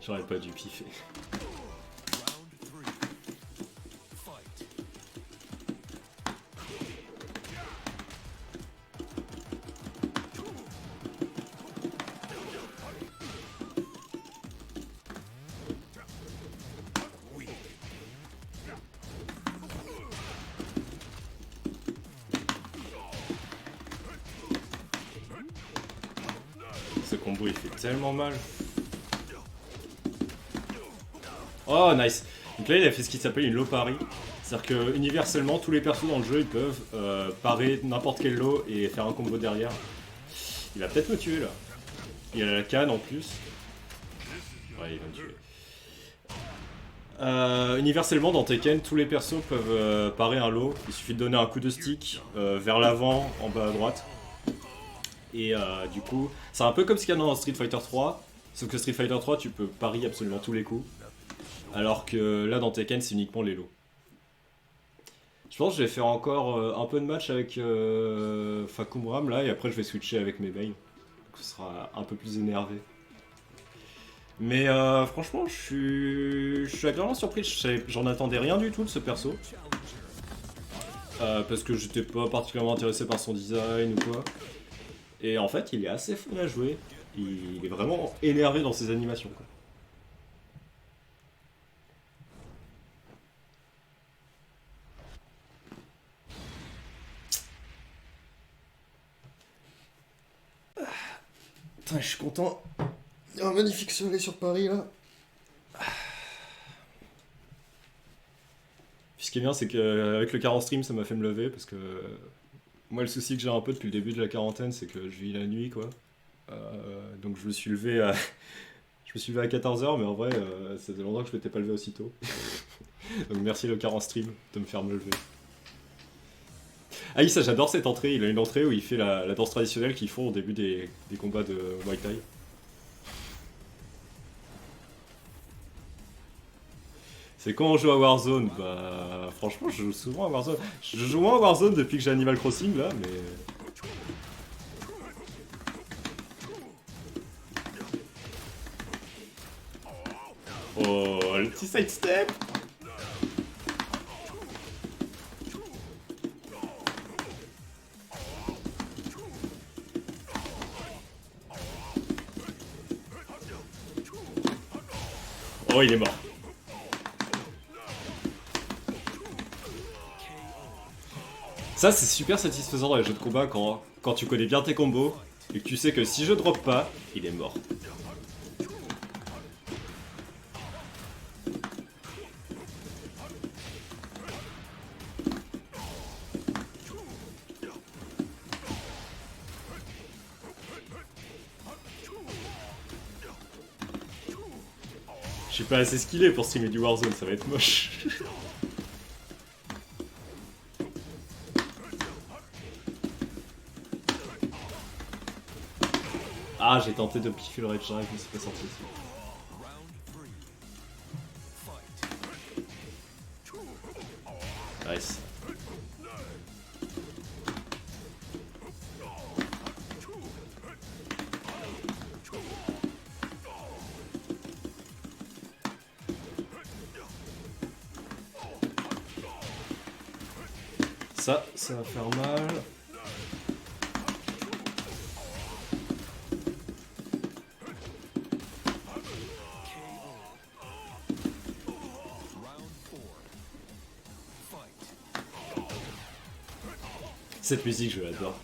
J'aurais pas dû piffer. combo il fait tellement mal. Oh nice. Donc là il a fait ce qui s'appelle une low parry. C'est-à-dire que universellement tous les persos dans le jeu ils peuvent parer n'importe quel low et faire un combo derrière. Il va peut-être me tuer là. Il a la canne en plus. Ouais il va me tuer. Universellement dans Tekken tous les persos peuvent parer un low. Il suffit de donner un coup de stick vers l'avant en bas à droite. Et du coup c'est un peu comme ce qu'il y a dans Street Fighter 3. Sauf que Street Fighter 3 tu peux parier absolument tous les coups. Alors que là dans Tekken c'est uniquement les lows. Je pense que je vais faire encore un peu de match avec Fakumram là et après je vais switcher avec mes mails. Donc ce sera un peu plus énervé. Mais franchement je suis agréablement surpris, j'en attendais rien du tout de ce perso. Parce que j'étais pas particulièrement intéressé par son design ou quoi. Et en fait il est assez fun à jouer, il est vraiment énervé dans ses animations quoi. Putain, je suis content. Il y a un magnifique soleil sur Paris là. Puis ce qui est bien, c'est qu'avec le 40 stream, ça m'a fait me lever parce que moi, le souci que j'ai un peu depuis le début de la quarantaine, c'est que je vis la nuit quoi. Donc je me suis levé à. Je me suis levé à 14h, mais en vrai, ça faisait longtemps que je m'étais pas levé aussitôt. Donc merci le 40 stream de me faire me lever. Ah oui, ça j'adore cette entrée, il a une entrée où il fait la danse traditionnelle qu'ils font au début des combats de Muay Thai. C'est quand on joue à Warzone, bah franchement je joue souvent à Warzone. Je joue moins à Warzone depuis que j'ai Animal Crossing là, mais... Oh, le petit sidestep. Oh, il est mort. Ça, c'est super satisfaisant dans les jeux de combat quand tu connais bien tes combos et que tu sais que si je drop pas, il est mort. Je suis pas assez skillé pour streamer du Warzone, ça va être moche. Ah, j'ai tenté de piffer le Red Jarek, mais c'est pas sorti aussi. Nice. Ça va faire mal. Cette musique, je l'adore.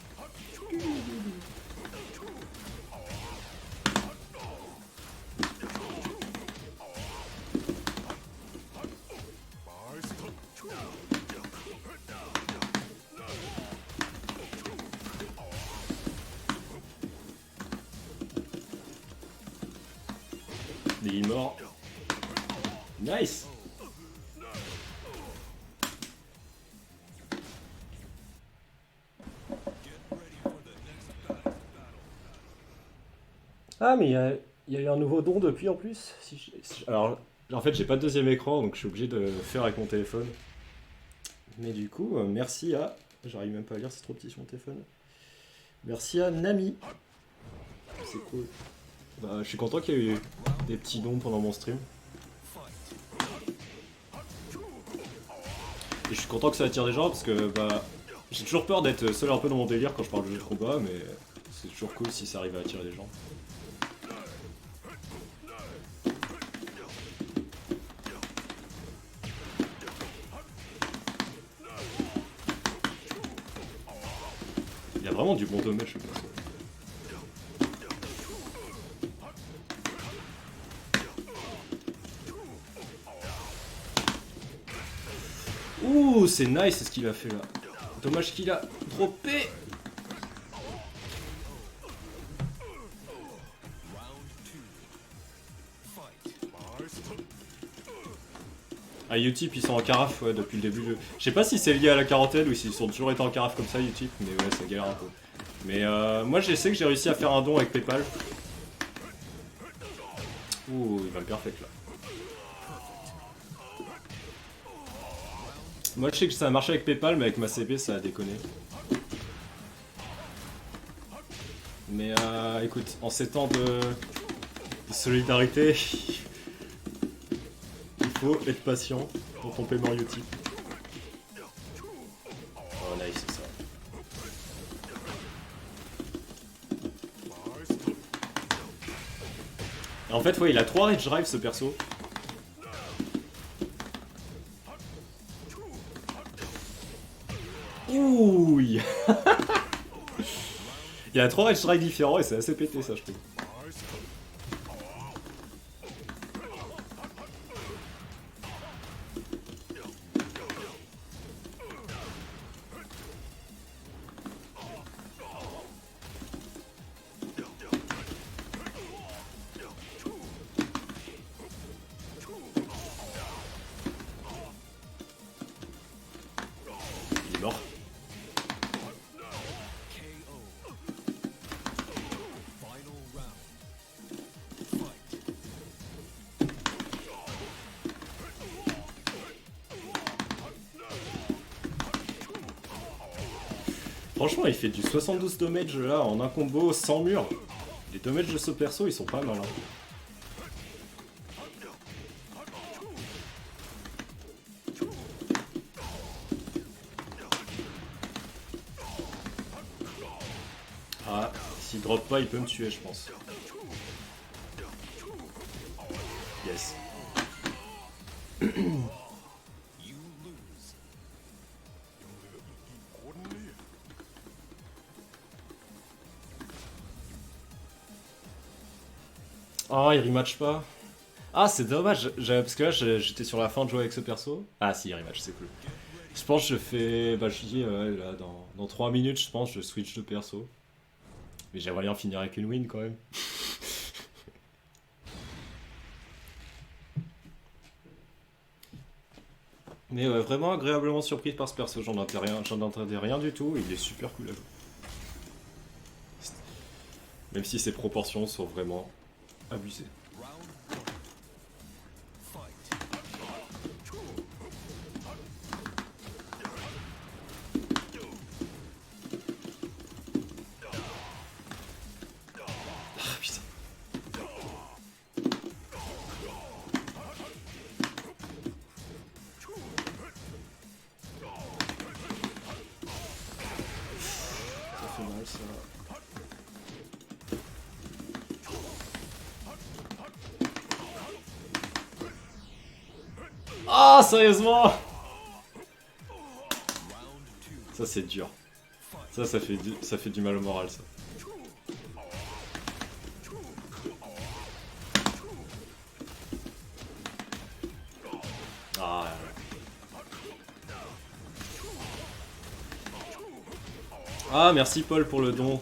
Il est mort. Nice. Ah mais il y a eu un nouveau don depuis en plus. Alors en fait j'ai pas de deuxième écran donc je suis obligé de faire avec mon téléphone. Mais du coup merci à... J'arrive même pas à lire, c'est trop petit sur mon téléphone. Merci à Nami. C'est cool. Bah, je suis content qu'il y ait eu des petits dons pendant mon stream. Et je suis content que ça attire des gens parce que bah j'ai toujours peur d'être seul un peu dans mon délire quand je parle de jeux de combat, mais c'est toujours cool si ça arrive à attirer des gens. Il y a vraiment du bon dommage je pense. Ouh, c'est nice ce qu'il a fait là. Dommage qu'il a droppé. Ah, Utip ils sont en carafe ouais, depuis le début. Je sais pas si c'est lié à la quarantaine ou s'ils sont toujours été en carafe comme ça Utip, mais ouais ça galère un peu. Mais moi je sais que j'ai réussi à faire un don avec Paypal. Ouh, il va me perfect là. Moi je sais que ça a marché avec Paypal, mais avec ma CP ça a déconné. Mais écoute, en ces temps de solidarité, il faut être patient pour ton paiement Utip. Oh nice, c'est ça. Et en fait, ouais, il a 3 rage drive ce perso. Ouh. Il a 3 rage drive différents et c'est assez pété ça je trouve. Il est mort. Franchement, il fait du 72 damage là en un combo sans mur. Les damages de ce perso, ils sont pas mal. Hein. Ah, s'il drop pas, il peut me tuer, je pense. Yes. Ah, il rematch pas. Ah, c'est dommage, parce que là j'étais sur la fin de jouer avec ce perso. Ah, si, il rematch, c'est cool. Je pense que je fais. Bah, je dis, là, dans 3 minutes, je pense, je switch de perso. Mais j'aimerais bien finir avec une win quand même. Mais ouais, vraiment agréablement surpris par ce perso, j'en entendais rien du tout, il est super cool à jouer. Même si ses proportions sont vraiment abusées. Ah putain. Ça fait mal ça. Ah, sérieusement. Ça c'est dur. Ça fait du mal au moral ça. Ah, ah merci Paul pour le don.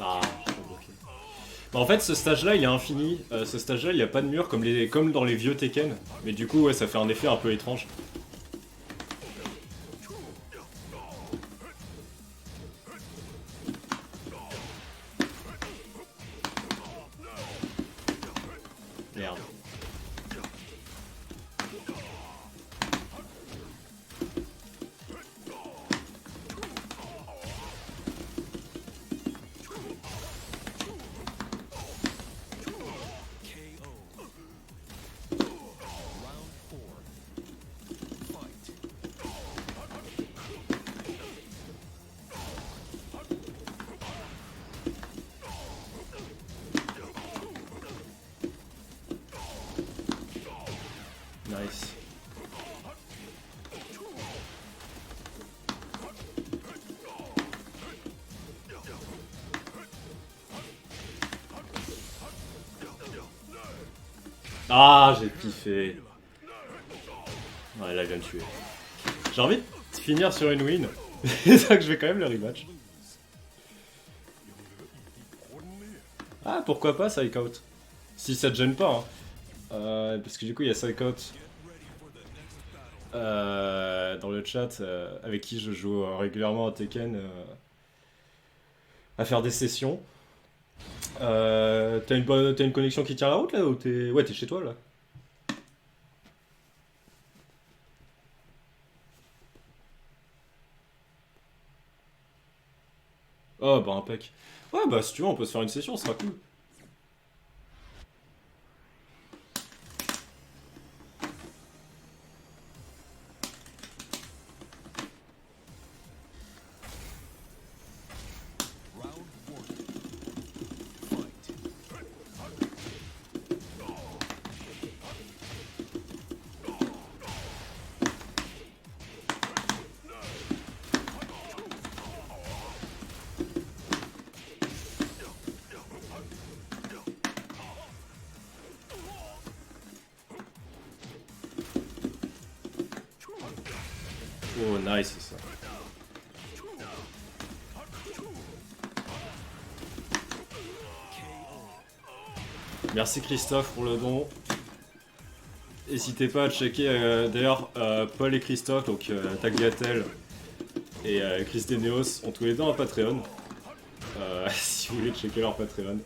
Ah, je suis bloqué. Bah, en fait, ce stage-là, il est infini. Ce stage-là, il n'y a pas de mur comme dans les vieux Tekken. Mais du coup, ouais, ça fait un effet un peu étrange. Merde. Nice. Ah, j'ai piffé. Ouais, là, il vient de tuer. J'ai envie de finir sur une win. C'est ça que je vais quand même le rematch. Ah, pourquoi pas Psych Out. Si ça te gêne pas, hein. Parce que du coup, il y a Psych Out dans le chat avec qui je joue régulièrement à Tekken à faire des sessions. T'as une connexion qui tient la route là ou t'es. Ouais, t'es chez toi là. Oh bah impec. Ouais bah si tu veux on peut se faire une session, ce sera cool. Oh nice ça. Merci Christophe pour le don. N'hésitez pas à checker d'ailleurs Paul et Christophe, donc Tagliatel et Chris Deneos ont tous les deux un Patreon. Si vous voulez checker leur Patreon.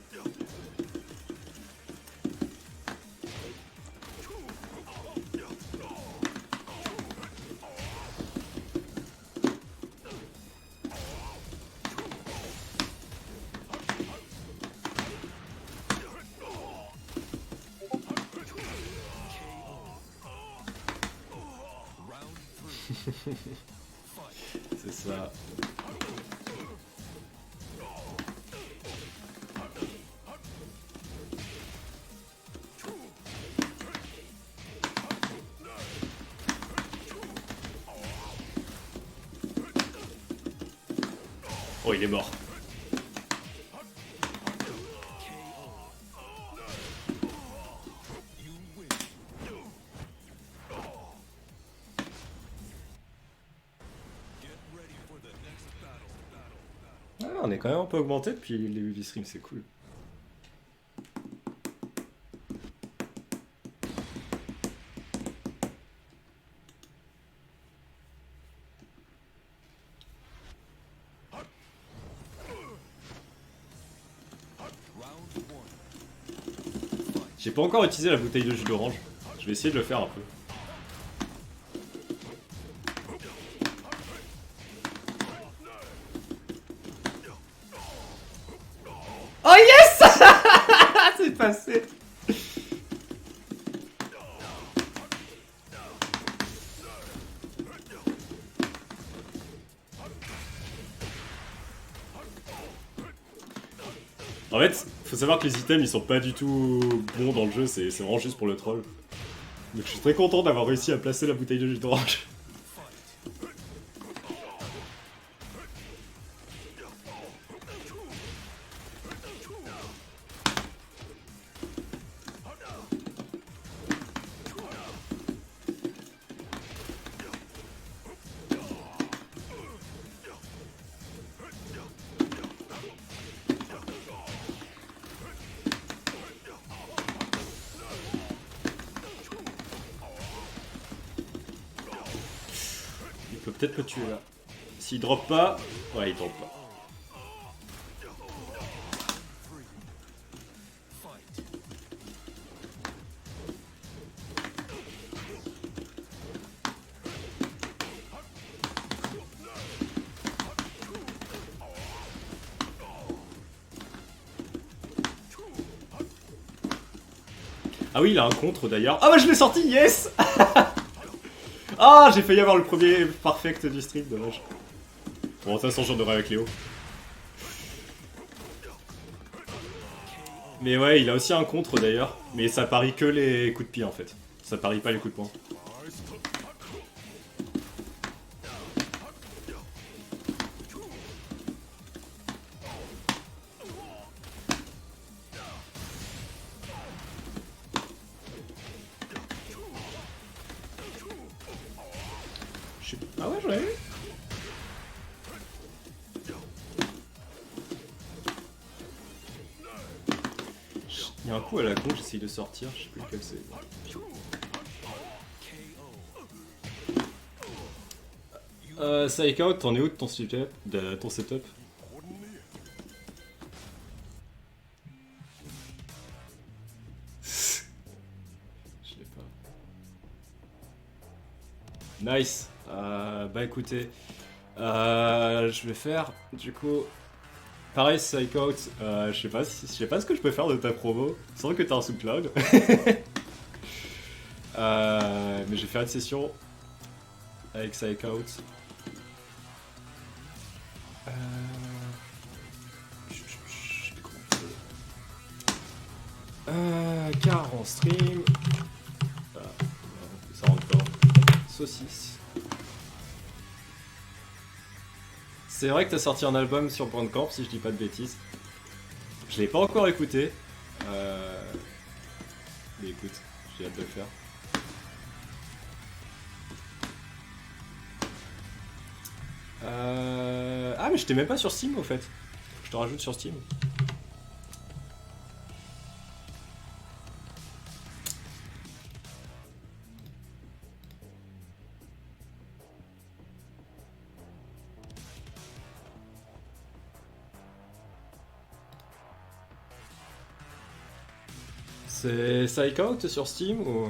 C'est ça. Oh, il est mort. Ah, on est quand même un peu augmenté depuis les début du stream, c'est cool. J'ai pas encore utilisé la bouteille de jus d'orange. Je vais essayer de le faire un peu. Oh yes. C'est passé. En fait, faut savoir que les items ils sont pas du tout bons dans le jeu, c'est vraiment juste pour le troll. Donc je suis très content d'avoir réussi à placer la bouteille de jus d'orange. Il peut peut-être me tuer là. S'il drop pas... Ouais, il drop pas. Ah oui, il a un contre d'ailleurs. Ah bah je l'ai sorti, yes. Ah, j'ai failli avoir le premier perfect du stream, dommage. Bon, de toute façon, j'en aurai avec Léo. Mais ouais, il a aussi un contre d'ailleurs. Mais ça parie que les coups de pied en fait. Ça parie pas les coups de poing. Ah ouais, j'en ai eu. Il y a un coup à la con, j'essaye de sortir, je sais plus lequel c'est. Psycho, t'en es où de ton setup, Je l'ai pas. Nice. Bah écoutez, je vais faire du coup. Pareil, Psycho, je sais pas ce que je peux faire de ta promo, sans que t'as un sous-cloud. Mais je vais faire une session avec Psycho. Car en stream. Ça rentre pas. Saucisse. C'est vrai que t'as sorti un album sur Bandcamp, si je dis pas de bêtises. Je l'ai pas encore écouté. Mais écoute, j'ai hâte de le faire. Ah mais je t'ai même pas sur Steam au fait. Faut que je te rajoute sur Steam. C'est Psychout sur Steam ou...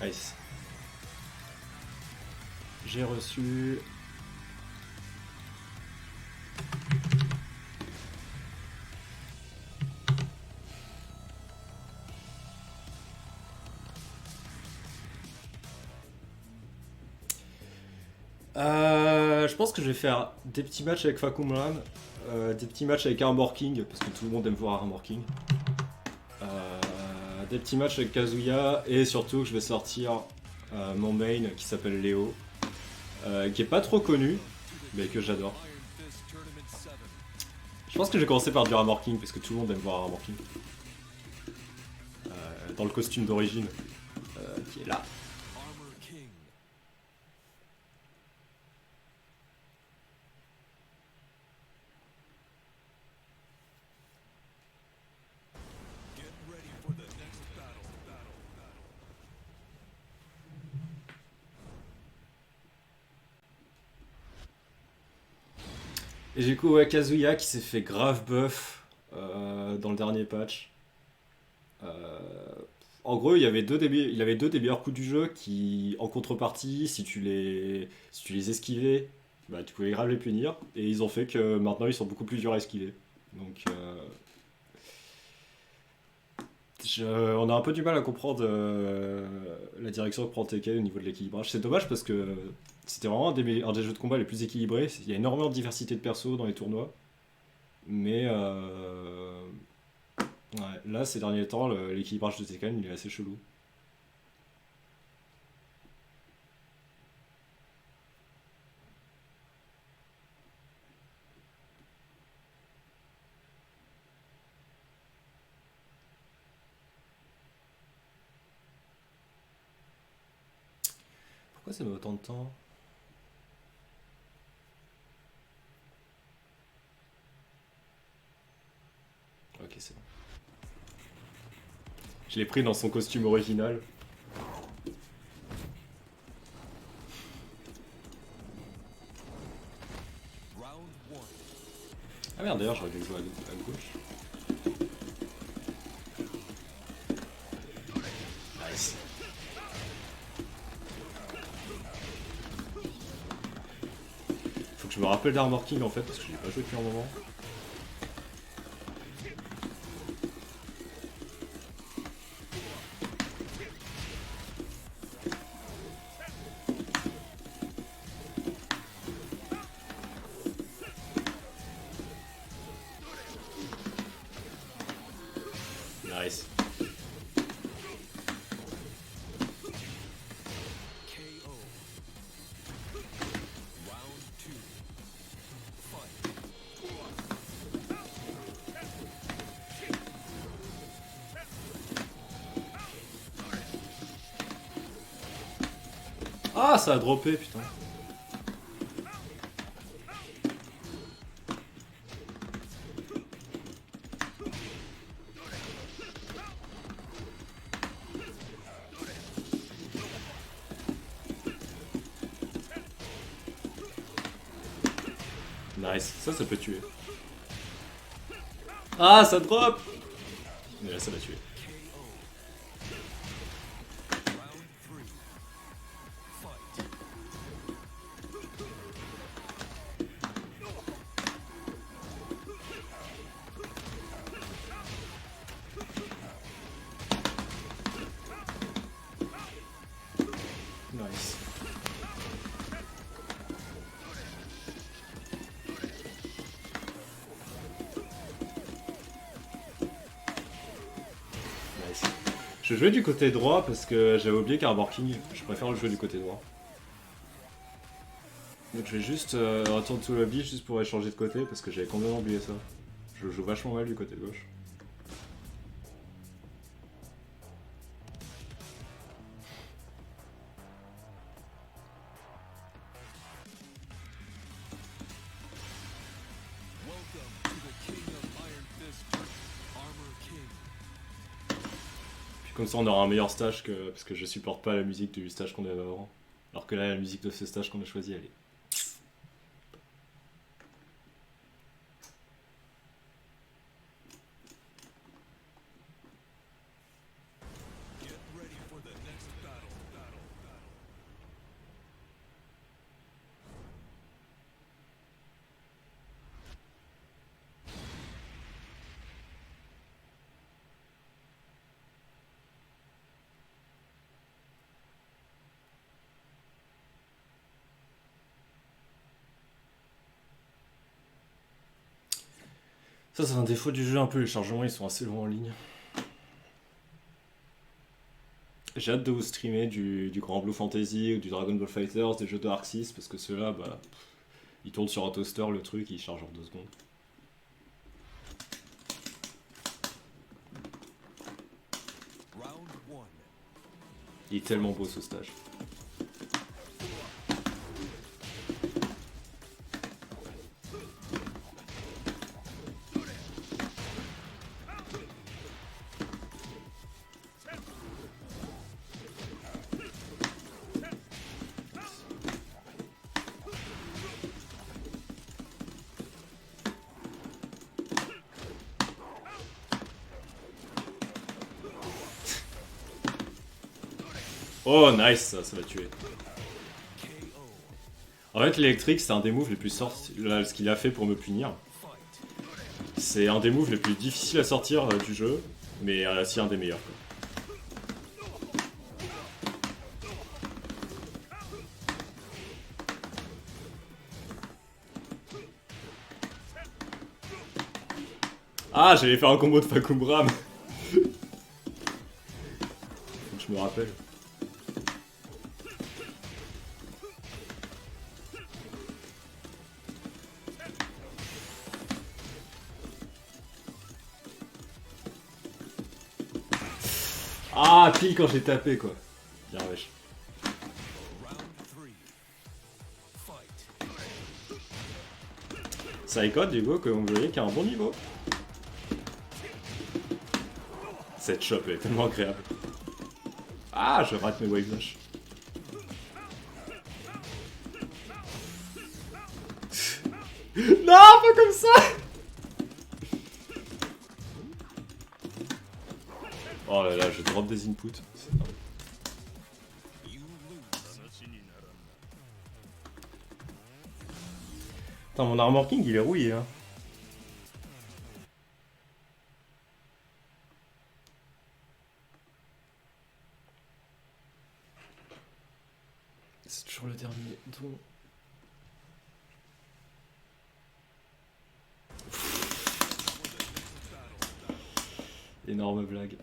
Nice. J'ai reçu... je pense que je vais faire des petits matchs avec Fakumlan, des petits matchs avec Armor King, parce que tout le monde aime voir Armor King. Des petits matchs avec Kazuya, et surtout je vais sortir mon main qui s'appelle Léo, qui est pas trop connu, mais que j'adore. Je pense que je vais commencer par du Armor King, parce que tout le monde aime voir Armor King. Dans le costume d'origine, qui est là. Et du coup, ouais, Kazuya qui s'est fait grave buff dans le dernier patch. En gros, il avait deux des meilleurs coups du jeu qui, en contrepartie, si tu les esquivais, bah, tu pouvais grave les punir. Et ils ont fait que maintenant, ils sont beaucoup plus durs à esquiver. Donc, on a un peu du mal à comprendre la direction que prend Tekken au niveau de l'équilibrage. C'est dommage parce que c'était vraiment un des jeux de combat les plus équilibrés. Il y a énormément de diversité de persos dans les tournois. Mais ouais, là, ces derniers temps, l'équilibrage de Tekken il est assez chelou. Pourquoi ça met autant de temps? Ok, c'est bon. Je l'ai pris dans son costume original. Ah merde, d'ailleurs, j'aurais dû jouer à gauche. Nice. Faut que je me rappelle d'Armor King en fait, parce que j'ai pas joué depuis un moment. Ah, ça a droppé, putain. Nice, ça peut tuer. Ah, ça drop. Mais là, ça va tuer. Nice. Nice. Je jouais du côté droit parce que j'avais oublié qu'Arbor King, je préfère le jouer du côté droit. Donc je vais juste retourner tout le lobby juste pour échanger de côté parce que j'avais complètement oublié ça. Je joue vachement mal du côté gauche. Puis comme ça on aura un meilleur stage que... parce que je supporte pas la musique du stage qu'on avait avant. Alors que là la musique de ce stage qu'on a choisi elle est... Ça c'est un défaut du jeu un peu, les chargements ils sont assez longs en ligne. J'ai hâte de vous streamer du Grand Blue Fantasy ou du Dragon Ball Fighters, des jeux de Arc 6, parce que ceux-là, bah, ils tournent sur un toaster le truc, ils chargent en 2 secondes. Il est tellement beau ce stage. Oh nice, ça va tuer. En fait l'électrique c'est un des moves les plus sortis, ce qu'il a fait pour me punir. C'est un des moves les plus difficiles à sortir du jeu, mais c'est un des meilleurs. Quoi. Ah, j'allais faire un combo de Fakumbram. Faut que je me rappelle. Ah, pile quand j'ai tapé quoi. Bien wesh. Psychot du coup, comme vous voyez, qui a un bon niveau. Cette shop est tellement agréable. Ah, je rate mes wave dash. Non, pas comme ça. Oh là là, je drop des inputs. Putain, mon Armor King il est rouillé hein. C'est toujours le dernier don. Énorme blague.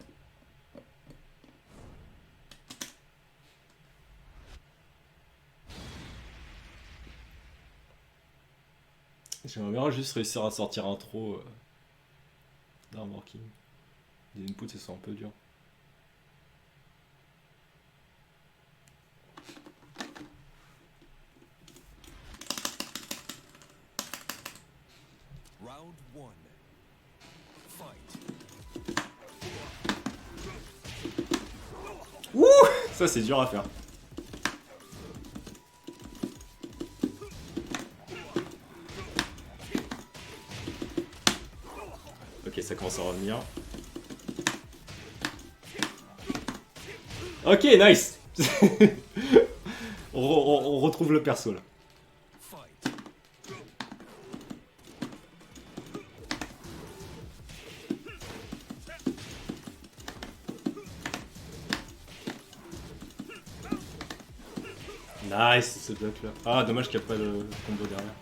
J'aimerais bien juste réussir à sortir un throw d'Armor King. Les inputs, ils sont un peu durs. Ouh, ça c'est dur à faire. Ok, ça commence à revenir. Ok, nice. on retrouve le perso là. Nice ce bloc là. Ah, dommage qu'il n'y a pas le combo derrière.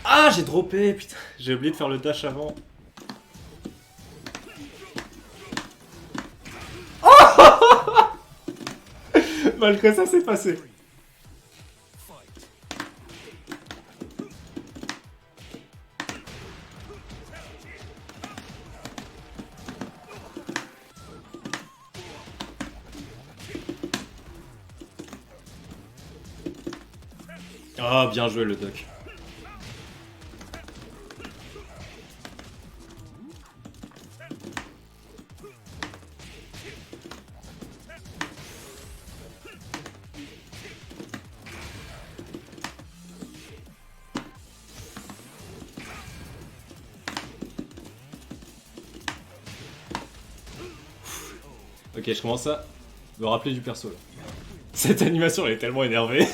Ah, j'ai droppé, putain. J'ai oublié de faire le dash avant. Malgré ça, c'est passé. Ah, bien joué le duck. Ok, je commence à me rappeler du perso là. Cette animation elle est tellement énervée.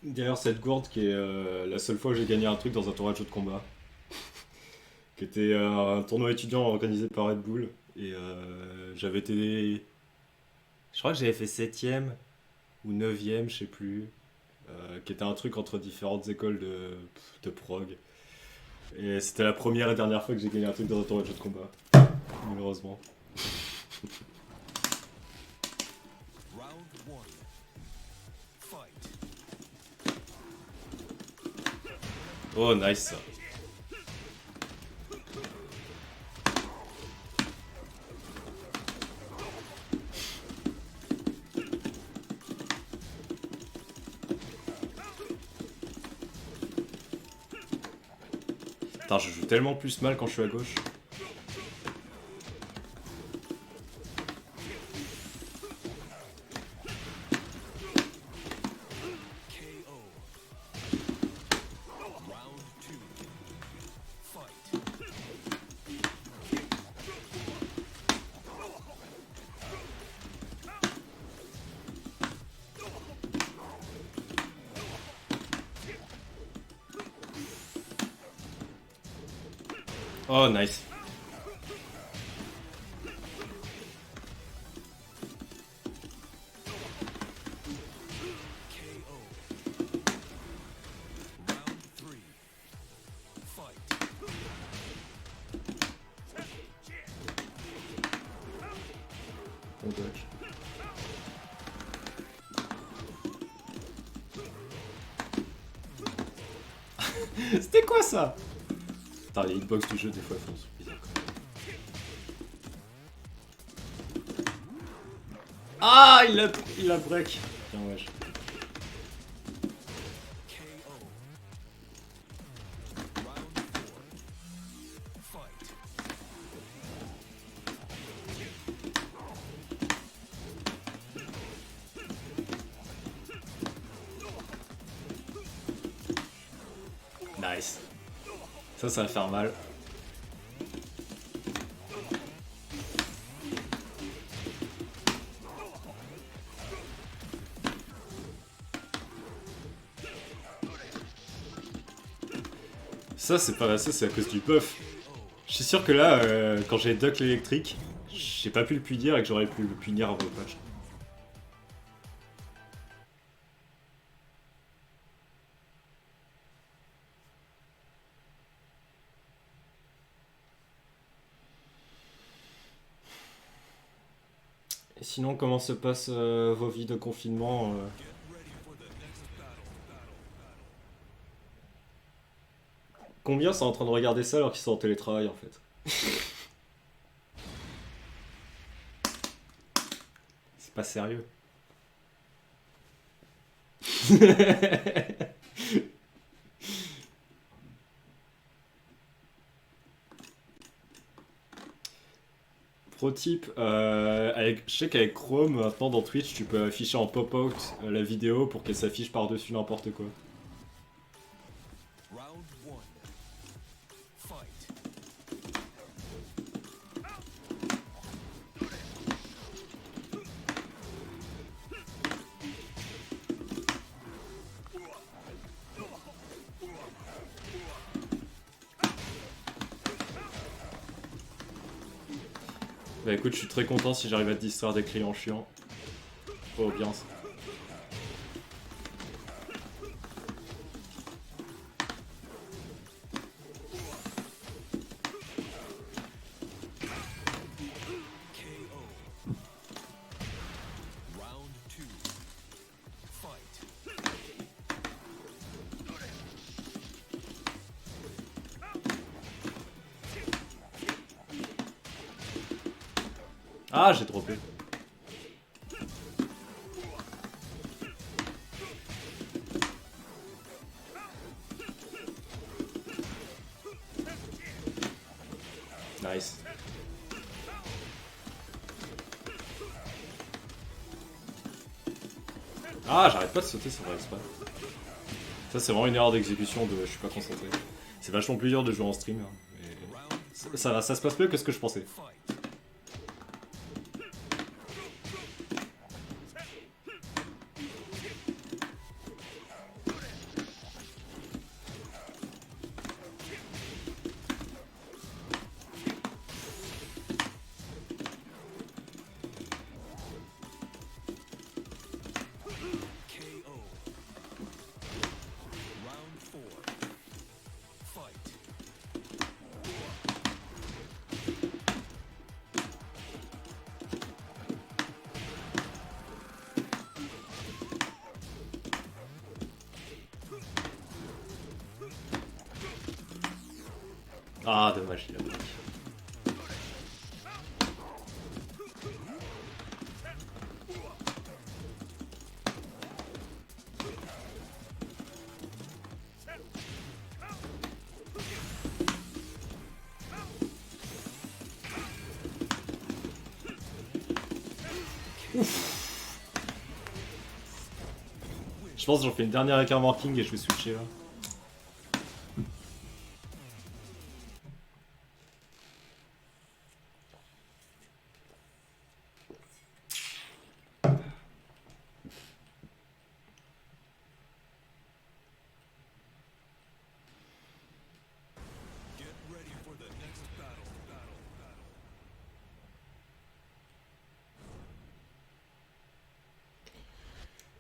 D'ailleurs, cette gourde qui est la seule fois où j'ai gagné un truc dans un tournoi de jeu de combat. Qui était un tournoi étudiant organisé par Red Bull. Et j'avais été. Je crois que j'avais fait 7ème ou 9ème, je sais plus. Qui était un truc entre différentes écoles de prog. Et c'était la première et dernière fois que j'ai gagné un truc dans un tournoi de jeu de combat. Malheureusement. Oh, nice ça. Putain, je joue tellement plus mal quand je suis à gauche. Oh, nice. Bon dodge. C'était quoi ça? Putain, les hitbox du jeu, des fois, font bizarre. Ah, il a break. Tiens, wesh. Nice. Ça va faire mal. Ça c'est pas ça, c'est à cause du buff. Je suis sûr que là, quand j'ai duck l'électrique, j'ai pas pu le punir et que j'aurais pu le punir avant le patch. Et sinon, comment se passent vos vies de confinement Combien sont en train de regarder ça alors qu'ils sont en télétravail en fait? C'est pas sérieux. Pro tip, je sais qu'avec Chrome, maintenant dans Twitch, tu peux afficher en pop-out la vidéo pour qu'elle s'affiche par-dessus n'importe quoi. Bah écoute, je suis très content si j'arrive à te distraire des clients chiants. Oh bien ça. Ah, j'ai droppé. Nice. Ah, j'arrête pas de sauter, c'est vrai exprès. Ça, c'est vraiment une erreur d'exécution de je suis pas concentré. C'est vachement plus dur de jouer en stream. Hein, et ça se passe mieux que ce que je pensais. Ah, dommage, il a pris. Je pense que j'en fais une dernière avec un marking et je vais switcher là.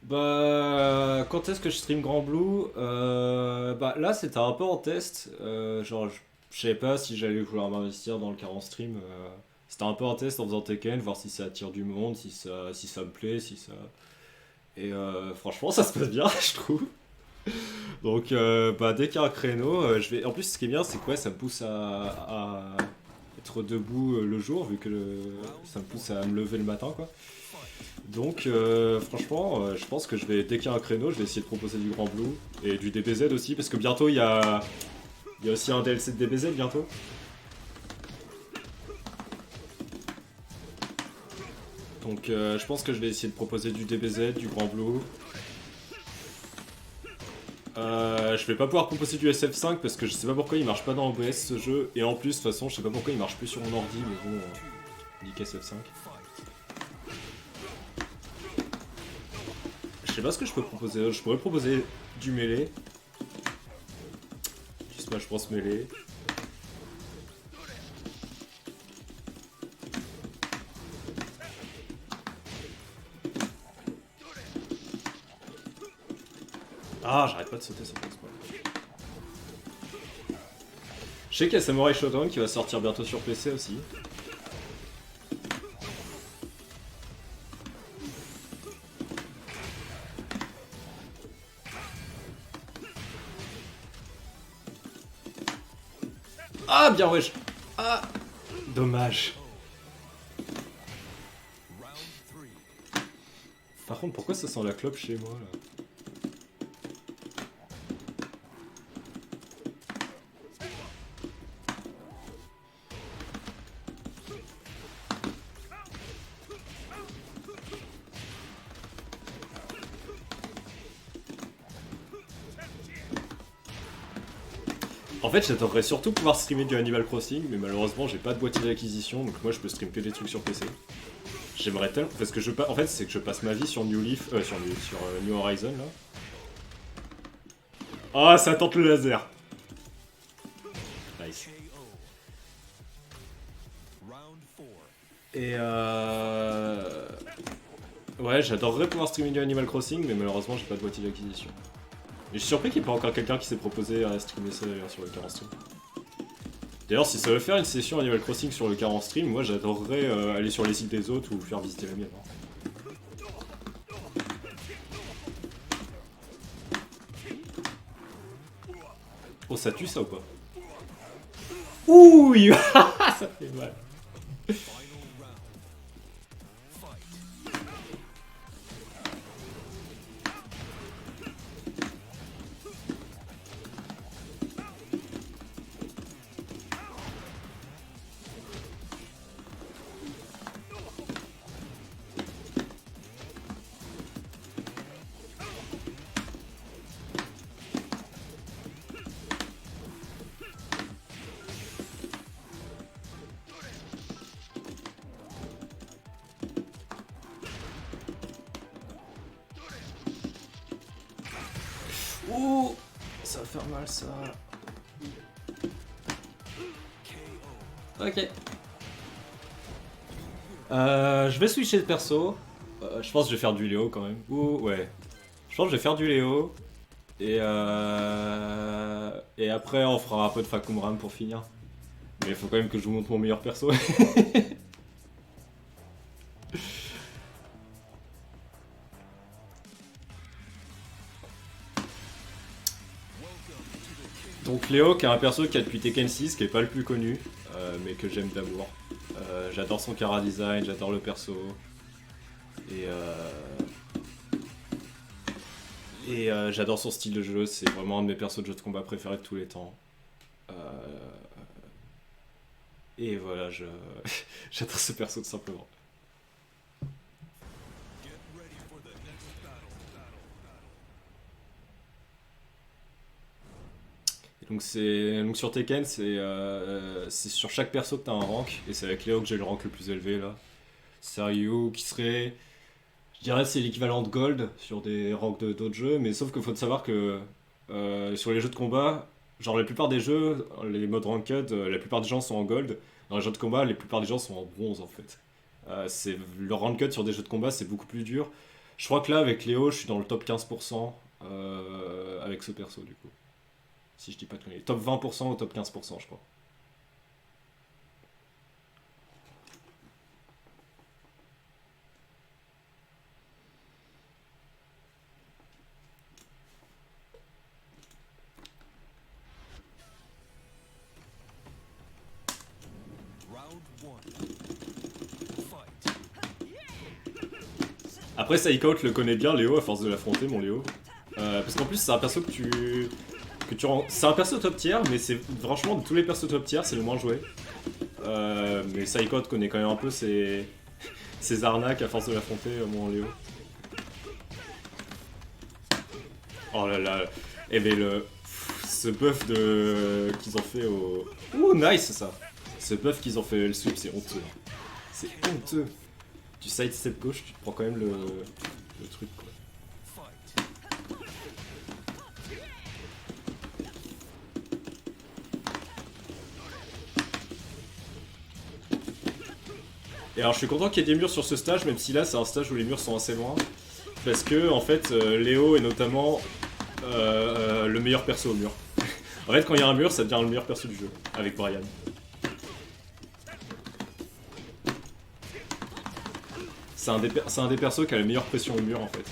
Bah, quand est-ce que je stream Grand Blue Bah là c'était un peu en test, genre je savais pas si j'allais vouloir m'investir dans le 40 stream, c'était un peu en test en faisant Tekken, voir si ça attire du monde, si ça me plaît, si ça... Et franchement ça se passe bien je trouve. Donc bah dès qu'il y a un créneau, je vais... En plus ce qui est bien c'est que ouais, ça me pousse à être debout le jour vu que ça me pousse à me lever le matin quoi. Donc franchement, je pense que je vais, dès qu'il y a un créneau, je vais essayer de proposer du Grand Blue et du DBZ aussi, parce que bientôt il y a aussi un DLC de DBZ bientôt. Donc je pense que je vais essayer de proposer du DBZ, du Grand Blue. Je vais pas pouvoir proposer du SF5 parce que je sais pas pourquoi il marche pas dans OBS ce jeu, et en plus de toute façon je sais pas pourquoi il marche plus sur mon ordi, mais bon, nique SF5. Je sais pas ce que je peux proposer. Je pourrais proposer du mêlée. Du Smash Bros mêlée. Ah, j'arrête pas de sauter, ça passe pas. Je sais qu'il y a Samurai Shodown qui va sortir bientôt sur PC aussi. Ah, bien wesh. Ah, dommage. Par contre, pourquoi ça sent la clope chez moi là? En fait, j'adorerais surtout pouvoir streamer du Animal Crossing, mais malheureusement, j'ai pas de boîtier d'acquisition, donc moi je peux stream que des trucs sur PC. J'aimerais tellement, parce que en fait, c'est que je passe ma vie sur New Leaf, sur New Horizon là. Ah, ça tente le laser. Nice. Et ouais, j'adorerais pouvoir streamer du Animal Crossing, mais malheureusement, j'ai pas de boîtier d'acquisition. Et je suis surpris qu'il n'y ait pas encore quelqu'un qui s'est proposé à streamer ça d'ailleurs sur le car en stream. D'ailleurs, si ça veut faire une session Animal Crossing sur le car en stream, moi j'adorerais aller sur les sites des autres ou faire visiter la mienne. Oh, ça tue ça ou pas? Ouh, ça fait mal. Ouh, ça va faire mal ça. Ok. Je vais switcher de perso. Je pense que je vais faire du Léo quand même. Ouh, ouais. Je pense que je vais faire du Léo. Et après on fera un peu de Fahkumram pour finir. Mais il faut quand même que je vous montre mon meilleur perso. Donc Léo qui est un perso qui a depuis Tekken 6, qui est pas le plus connu, mais que j'aime d'amour. J'adore son chara design, j'adore le perso. Et j'adore son style de jeu, c'est vraiment un de mes persos de jeu de combat préférés de tous les temps. Et voilà, j'adore ce perso tout simplement. Donc sur Tekken, c'est sur chaque perso que t'as un rank, et c'est avec Léo que j'ai le rank le plus élevé là. C'est un Ryu qui serait, je dirais c'est l'équivalent de Gold sur des ranks d'autres jeux, mais sauf qu'il faut savoir que sur les jeux de combat, genre la plupart des jeux, les modes ranked, la plupart des gens sont en Gold. Dans les jeux de combat, la plupart des gens sont en bronze en fait. Le ranked sur des jeux de combat c'est beaucoup plus dur. Je crois que là avec Léo, je suis dans le top 15% avec ce perso du coup. Si je dis pas de conneries. Top 20% ou top 15%, je crois. Après, Psychout le connaît bien, Léo, à force de l'affronter, mon Léo. Parce qu'en plus, c'est un perso c'est un perso top tier, mais c'est franchement de tous les persos top tier, c'est le moins joué. Mais Psychout connaît quand même un peu ses arnaques à force de l'affronter, mon Léo. Oh là là. Et mais ce buff qu'ils ont fait au... Ouh, nice ça. Ce buff qu'ils ont fait le sweep, c'est honteux. C'est honteux. Tu sidestep gauche, tu te prends quand même le truc quoi. Et alors je suis content qu'il y ait des murs sur ce stage, même si là c'est un stage où les murs sont assez loin. Parce que en fait Léo est notamment le meilleur perso au mur. En fait, quand il y a un mur, ça devient le meilleur perso du jeu, avec Brian. C'est un des persos qui a la meilleure pression au mur en fait.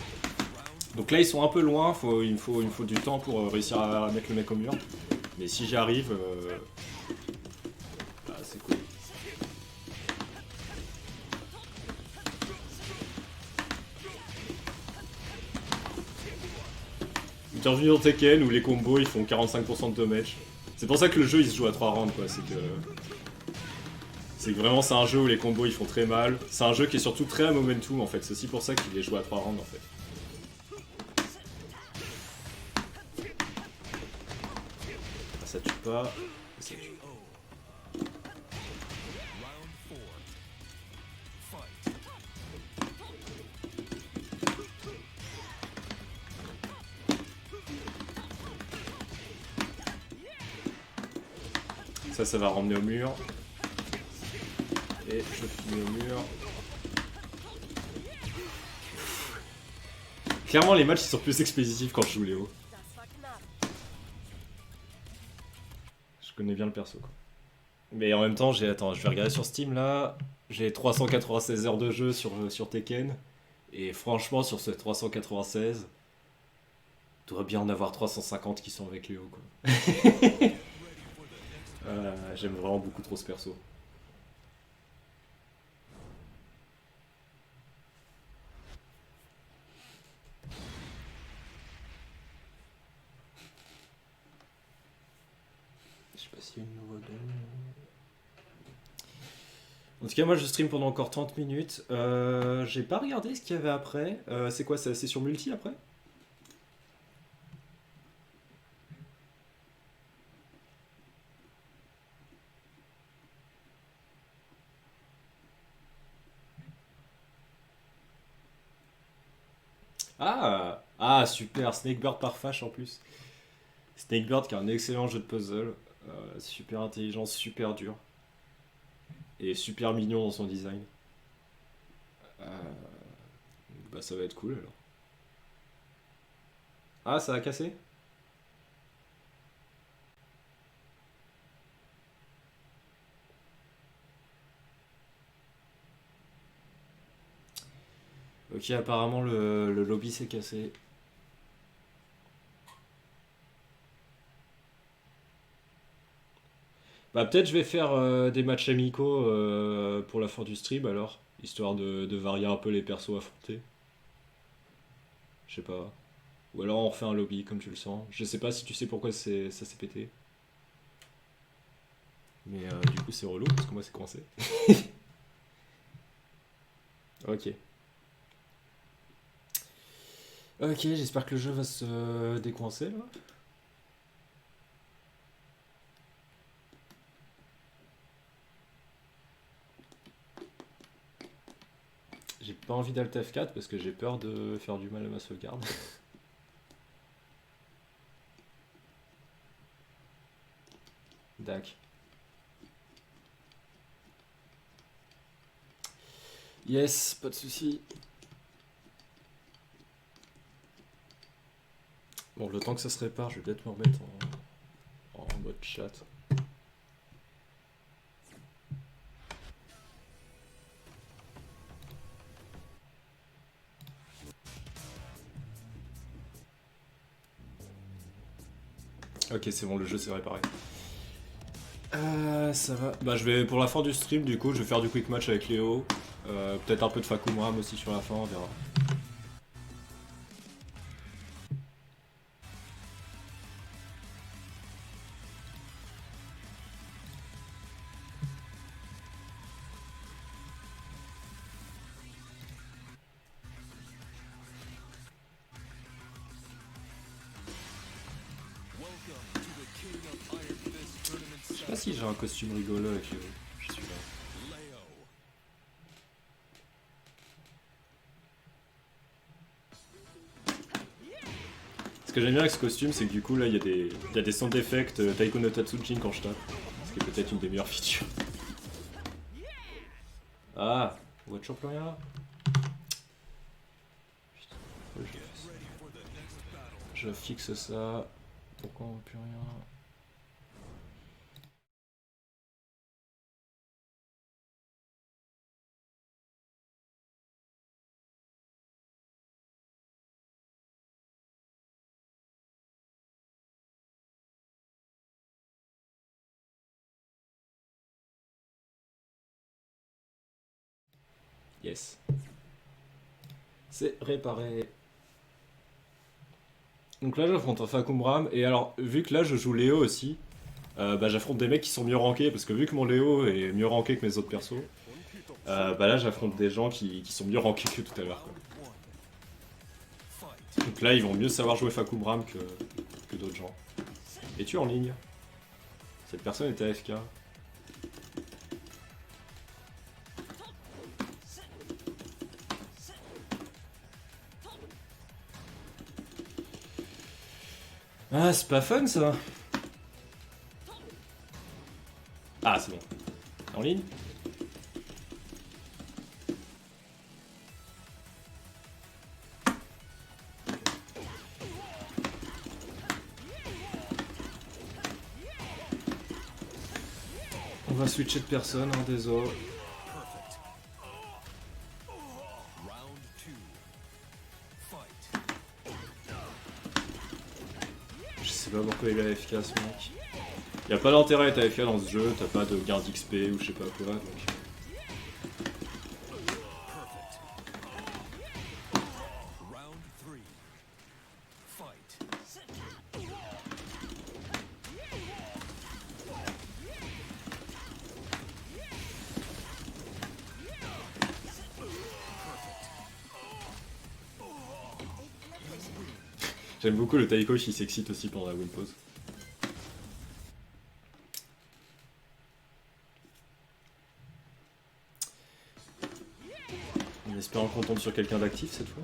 Donc là ils sont un peu loin, il me faut du temps pour réussir à mettre le mec au mur. Mais si j'y arrive, bah, c'est cool. Bienvenue dans Tekken où les combos ils font 45% de damage. C'est pour ça que le jeu il se joue à 3 rounds quoi, c'est que vraiment c'est un jeu où les combos ils font très mal. C'est un jeu qui est surtout très à momentum en fait, c'est aussi pour ça qu'il est joué à 3 rounds en fait. Ah, ça tue pas. Ça tue. Ça va ramener au mur. Et je finis au mur. Clairement les matchs ils sont plus expéditifs quand je joue Léo. Je connais bien le perso quoi. Mais en même temps attends, je vais regarder sur Steam là. J'ai 396 heures de jeu sur Tekken. Et franchement sur ce 396, doit bien en avoir 350 qui sont avec Léo quoi. J'aime vraiment beaucoup trop ce perso. Je sais pas s'il y a une nouvelle. En tout cas, moi je stream pendant encore 30 minutes. J'ai pas regardé ce qu'il y avait après. C'est quoi ça? C'est sur multi après? Ah super, Snakebird par Fash en plus. Snakebird qui est un excellent jeu de puzzle. Super intelligent, super dur. Et super mignon dans son design. Bah ça va être cool alors. Ah ça a cassé? Ok apparemment le lobby s'est cassé. Bah peut-être je vais faire des matchs amicaux pour la fin du stream alors, histoire de varier un peu les persos affrontés. Je sais pas. Ou alors on refait un lobby comme tu le sens. Je sais pas si tu sais pourquoi ça s'est pété. Mais du coup c'est relou parce que moi c'est coincé. Ok. Ok, j'espère que le jeu va se décoincer là. J'ai pas envie d'Alt F4 parce que j'ai peur de faire du mal à ma sauvegarde. Dac. Yes, pas de soucis. Bon, le temps que ça se répare, je vais peut-être me remettre en mode chat. Ok, c'est bon, le jeu s'est réparé. Ça va. Bah, je vais pour la fin du stream, du coup, je vais faire du quick match avec Léo. Peut-être un peu de Fakumram aussi sur la fin, on verra. Je sais pas si j'ai un costume rigolo avec Léo. Je suis là. Ce que j'aime bien avec ce costume, c'est que du coup, là, il y a des sound effects Taiko no Tatsujin quand je tape. Ce qui est peut-être une des meilleures features. Ah, on voit toujours plus rien là. Putain, pourquoi je fais ça? Je fixe ça. Pourquoi on voit plus rien? Yes. C'est réparé. Donc là j'affronte un Fakumram et alors vu que là je joue Léo aussi, bah, j'affronte des mecs qui sont mieux rankés parce que vu que mon Léo est mieux ranké que mes autres persos, bah là j'affronte des gens qui sont mieux rankés que tout à l'heure. Donc là ils vont mieux savoir jouer Fakumram que d'autres gens. Es-tu en ligne? Cette personne est AFK. Ah, c'est pas fun ça. Ah, c'est bon. En ligne? On va switcher de personne, hein, désolé. Je sais pas pourquoi il est AFK ce mec. Y'a pas d'intérêt à être AFK dans ce jeu, t'as pas de gain d'XP ou je sais pas quoi, donc... J'aime beaucoup le Taiko qui s'excite aussi pendant la win pause. En espérant qu'on tombe sur quelqu'un d'actif cette fois.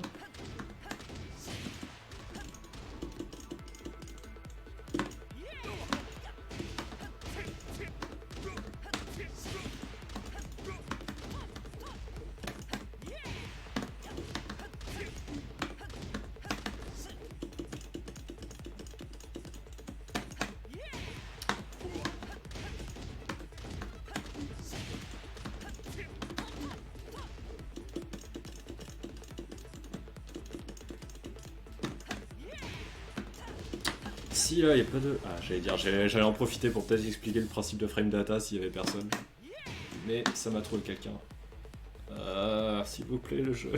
Si là, y a pas de... Ah, j'allais dire, j'allais en profiter pour peut-être expliquer le principe de frame data s'il y avait personne. Mais ça m'a trouvé quelqu'un. S'il vous plaît, le jeu.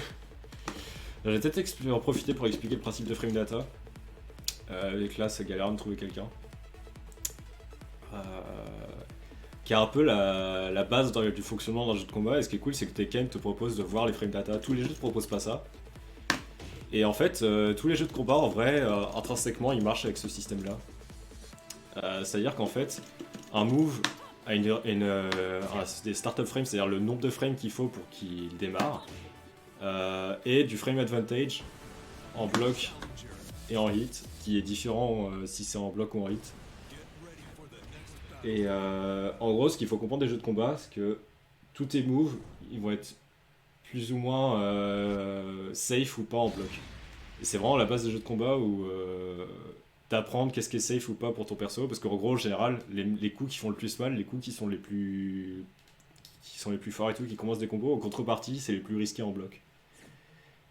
J'allais peut-être en profiter pour expliquer le principe de frame data. Avec là, ça galère de trouver quelqu'un. Qui est un peu la base du fonctionnement d'un jeu de combat. Et ce qui est cool, c'est que Tekken te propose de voir les frame data. Tous les jeux te proposent pas ça. Et en fait, tous les jeux de combat, en vrai, intrinsèquement, ils marchent avec ce système-là. C'est-à-dire qu'en fait, un move a des startup frames, c'est-à-dire le nombre de frames qu'il faut pour qu'il démarre, et du frame advantage en bloc et en hit, qui est différent si c'est en bloc ou en hit. Et en gros, ce qu'il faut comprendre des jeux de combat, c'est que tous tes moves, ils vont être plus ou moins safe ou pas en bloc. Et c'est vraiment la base des jeux de combat où d'apprendre qu'est-ce qui est safe ou pas pour ton perso, parce qu'en gros, en général, les coups qui font le plus mal, les coups qui sont les plus forts et tout, qui commencent des combos, en contrepartie, c'est les plus risqués en bloc.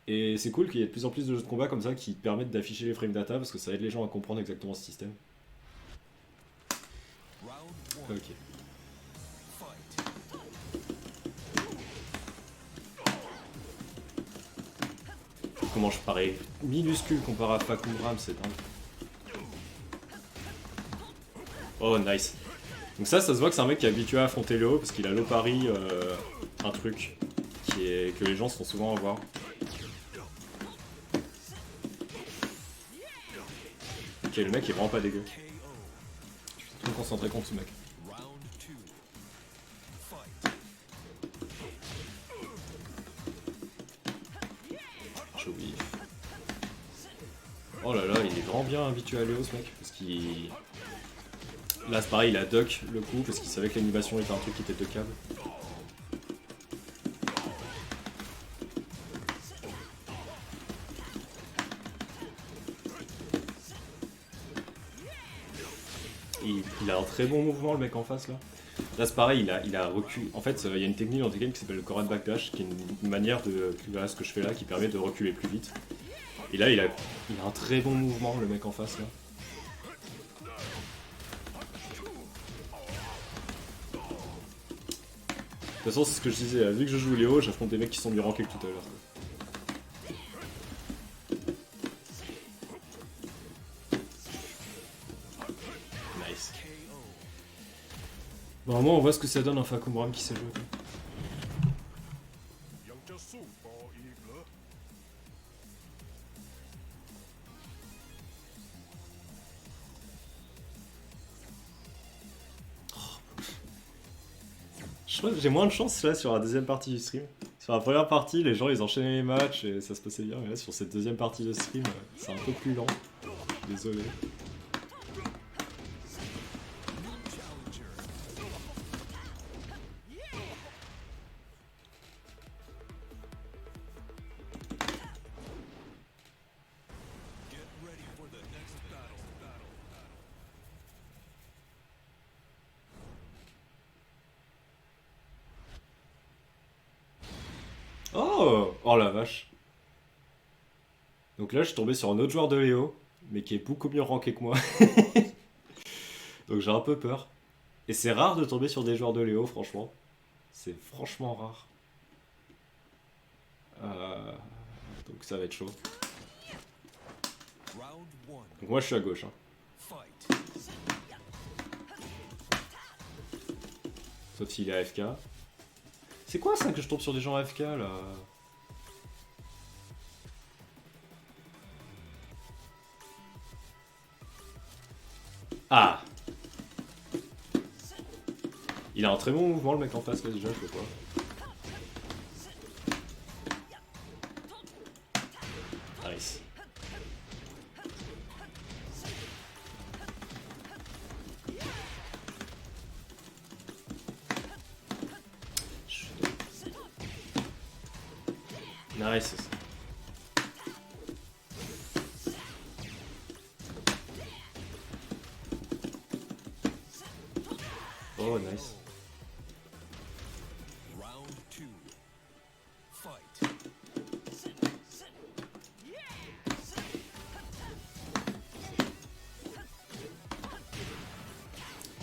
Et c'est cool qu'il y ait de plus en plus de jeux de combat comme ça qui te permettent d'afficher les frame data, parce que ça aide les gens à comprendre exactement ce système. Ok. Comment je parais minuscule comparé à Fakumram, c'est dingue. Oh, nice. Donc ça se voit que c'est un mec qui est habitué à affronter le haut, parce qu'il a low parry, un truc que les gens sont souvent à voir. Ok, le mec est vraiment pas dégueu. Je suis trop concentré contre ce mec. J'ai Oh là là, il est vraiment bien habitué à Léo ce mec, parce qu'il... Là c'est pareil, il a duck le coup, parce qu'il savait que l'animation était un truc qui était duckable. Il a un très bon mouvement le mec en face là. Là c'est pareil, il a reculé. En fait, il y a une technique dans Tekken qui s'appelle le Koran Backdash, qui est une manière de. Voilà ce que je fais là, qui permet de reculer plus vite. Et là il a un très bon mouvement le mec en face là. De toute façon, c'est ce que je disais, vu que je joue Léo, j'affronte des mecs qui sont mieux rankés que tout à l'heure. Nice. Bon, au moins on voit ce que ça donne un Fakumram qui sait jouer. Je trouve que j'ai moins de chance là sur la deuxième partie du stream. Sur la première partie, les gens ils enchaînaient les matchs et ça se passait bien. Mais là, sur cette deuxième partie de stream, c'est un peu plus lent. Je suis désolé. Oh! Oh la vache. Donc là, je suis tombé sur un autre joueur de Léo, mais qui est beaucoup mieux ranké que moi. Donc j'ai un peu peur. Et c'est rare de tomber sur des joueurs de Léo, franchement. C'est franchement rare. Donc ça va être chaud. Donc moi je suis à gauche. Hein. Sauf s'il est AFK. C'est quoi ça que je tombe sur des gens AFK là? Ah! Il a un très bon mouvement le mec en face là déjà, je vois pas. Nice. Nice. Oh nice.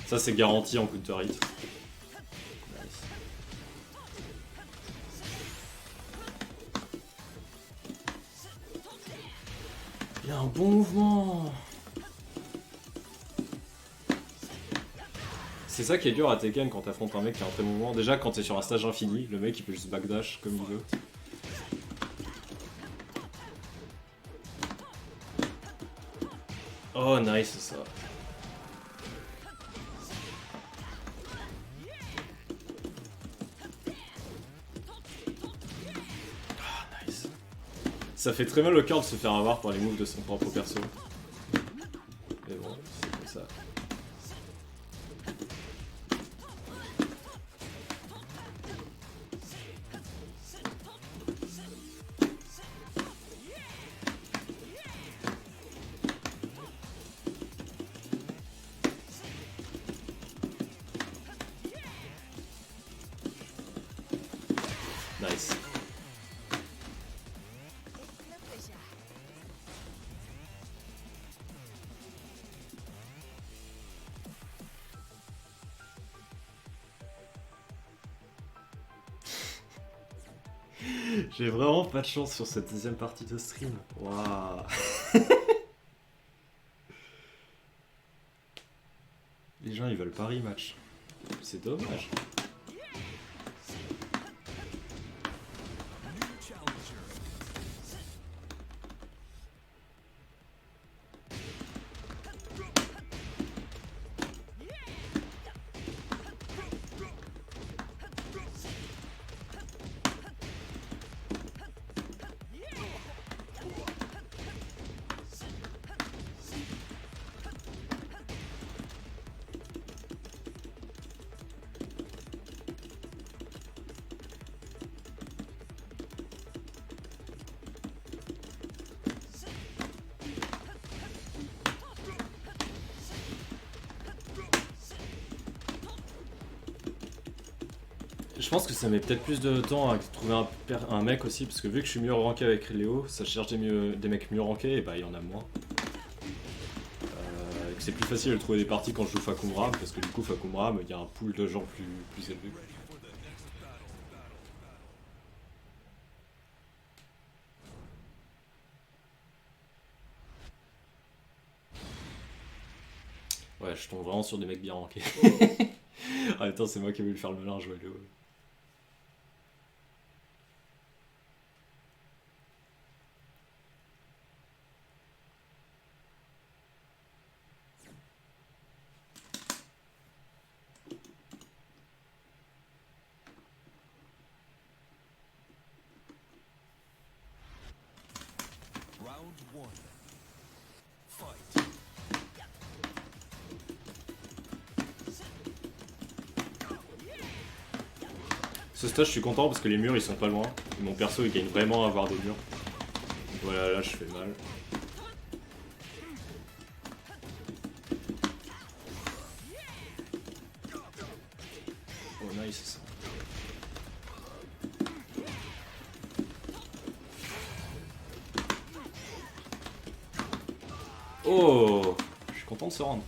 Ça c'est garanti en counter hit. Nice. Il a un bon mouvement. C'est ça qui est dur à Tekken quand t'affrontes un mec qui a un très bon mouvement. Déjà quand t'es sur un stage infini, le mec il peut juste backdash comme il veut. Oh nice ça. Ça fait très mal au cœur de se faire avoir par les moves de son propre perso. Mais bon, c'est comme ça. Nice. J'ai vraiment pas de chance sur cette deuxième partie de stream. Waouh. Les gens ils veulent pas rematch. C'est dommage. Je pense que ça met peut-être plus de temps à trouver un mec aussi, parce que vu que je suis mieux ranké avec Léo, ça cherche des mecs mieux rankés, et bah il y en a moins. Et que c'est plus facile de trouver des parties quand je joue Fakumram, parce que du coup Fakumram, il y a un pool de gens plus élevé. Ouais, je tombe vraiment sur des mecs bien rankés. En même temps, c'est moi qui ai voulu faire le malin, jouer Léo. Ce stage, je suis content parce que les murs ils sont pas loin. Et mon perso il gagne vraiment à avoir des murs. Voilà, là je fais mal. Oh nice ça. Oh, je suis content de se rendre.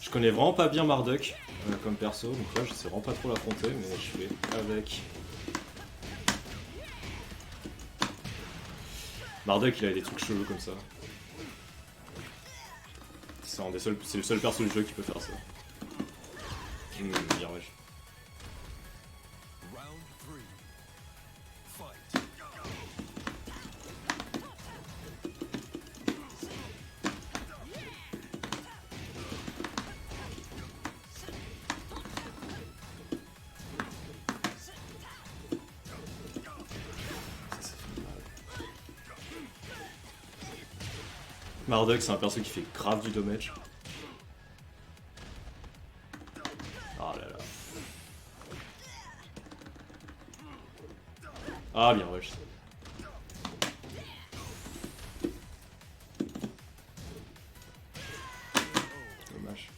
Je connais vraiment pas bien Marduk comme perso, donc là je sais vraiment pas trop l'affronter, mais je fais avec. Marduk il a des trucs chelous comme ça. C'est le seul perso du jeu qui peut faire ça. Bien wesh. Marduk c'est un perso qui fait grave du damage. Ah là là. Ah bien wesh. Dommage.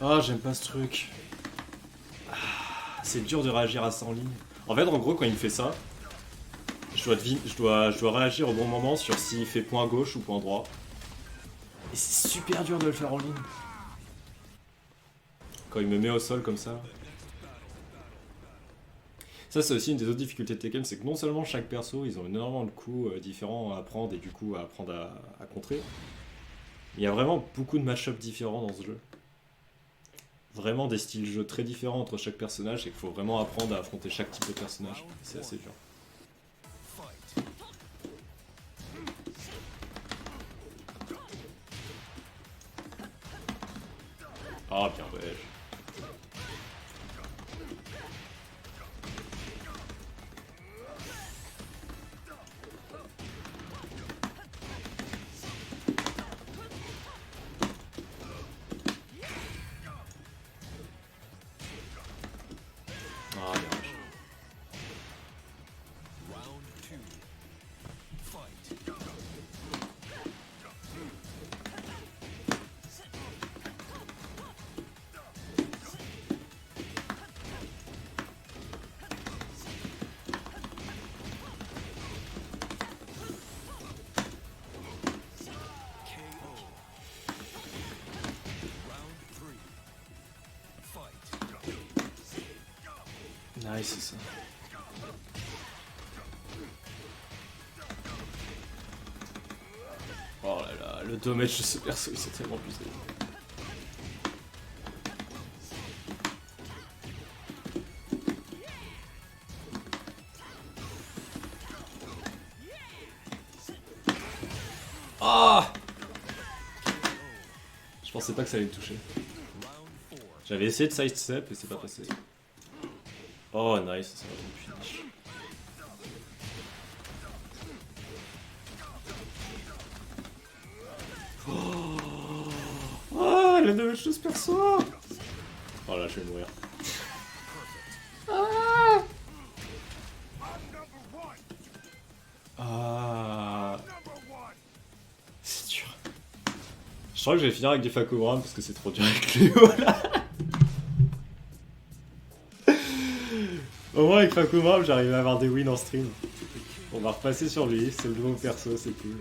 Ah j'aime pas ce truc. C'est dur de réagir à ça en ligne. En fait en gros quand il me fait ça, je dois réagir au bon moment sur s'il fait point gauche ou point droit. Et c'est super dur de le faire en ligne. Quand il me met au sol comme ça. Ça c'est aussi une des autres difficultés de Tekken, c'est que non seulement chaque perso ils ont énormément de coups différents à apprendre et du coup à apprendre à contrer, mais il y a vraiment beaucoup de match-ups différents dans ce jeu. Vraiment des styles de jeu très différents entre chaque personnage et qu'il faut vraiment apprendre à affronter chaque type de personnage. C'est assez dur. Ah bien ouais. Ah bien ouais. Nice c'est ça. Oh là là, le damage de ce perso, c'est tellement plus élevé. Ah! Je pensais pas que ça allait me toucher. J'avais essayé de sidestep et c'est pas passé. Oh nice, ça va être une finish. Ah, la nouvelle chose perso. Oh là, je vais mourir. Ah, ah. C'est dur. Je crois que je vais finir avec du Fakuram parce que c'est trop dur avec Léo là. Au moins avec Fakuram, j'arrive à avoir des wins en stream. On va repasser sur lui, c'est le nouveau perso, c'est cool.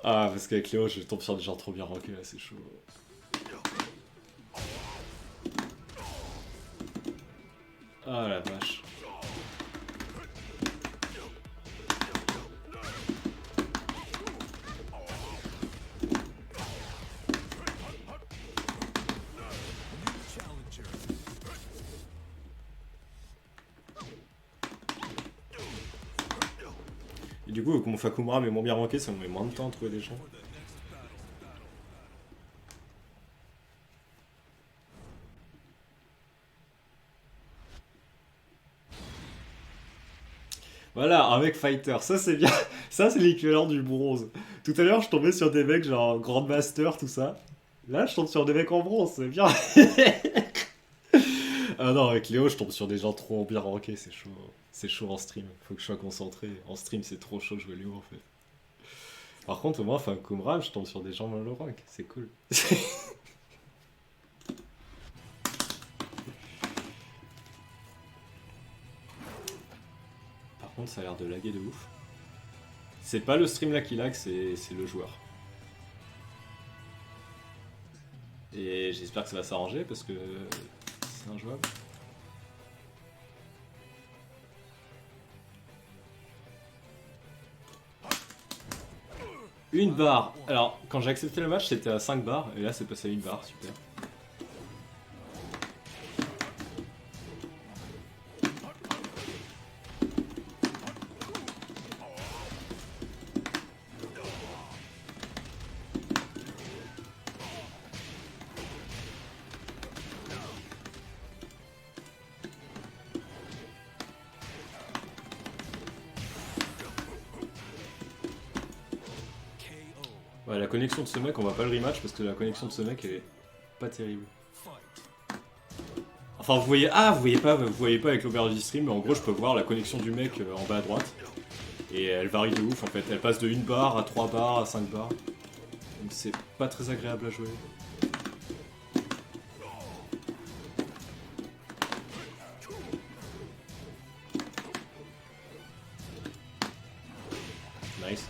Ah, parce qu'avec Léo, je tombe sur des gens trop bien rankés là, c'est chaud. Ah la vache. Et du coup, comme mon Fakuram est moins bien ranké, ça me met moins de temps à trouver des gens. Voilà, un mec fighter, ça c'est bien. Ça c'est l'équivalent du bronze. Tout à l'heure, je tombais sur des mecs genre Grandmaster, tout ça. Là, je tombe sur des mecs en bronze, c'est bien. Ah non, avec Léo, je tombe sur des gens trop bien rankés, c'est chaud. C'est chaud en stream, faut que je sois concentré. En stream, c'est trop chaud de jouer Léo en fait. Par contre, au moins, enfin, comme Ram, je tombe sur des gens low rank, c'est cool. Par contre, ça a l'air de laguer de ouf. C'est pas le stream là qui lag, c'est le joueur. Et j'espère que ça va s'arranger parce que c'est injouable. Une barre. Alors, quand j'ai accepté le match, c'était à 5 barres, et là c'est passé à une barre, super. Ouais, la connexion de ce mec, on va pas le rematch parce que la connexion de ce mec elle est pas terrible. Enfin, vous voyez, ah, vous voyez pas avec l'auberge du stream, mais en gros, je peux voir la connexion du mec en bas à droite. Et elle varie de ouf en fait, elle passe de 1 barre à 3 barres à 5 barres. Donc c'est pas très agréable à jouer. Nice.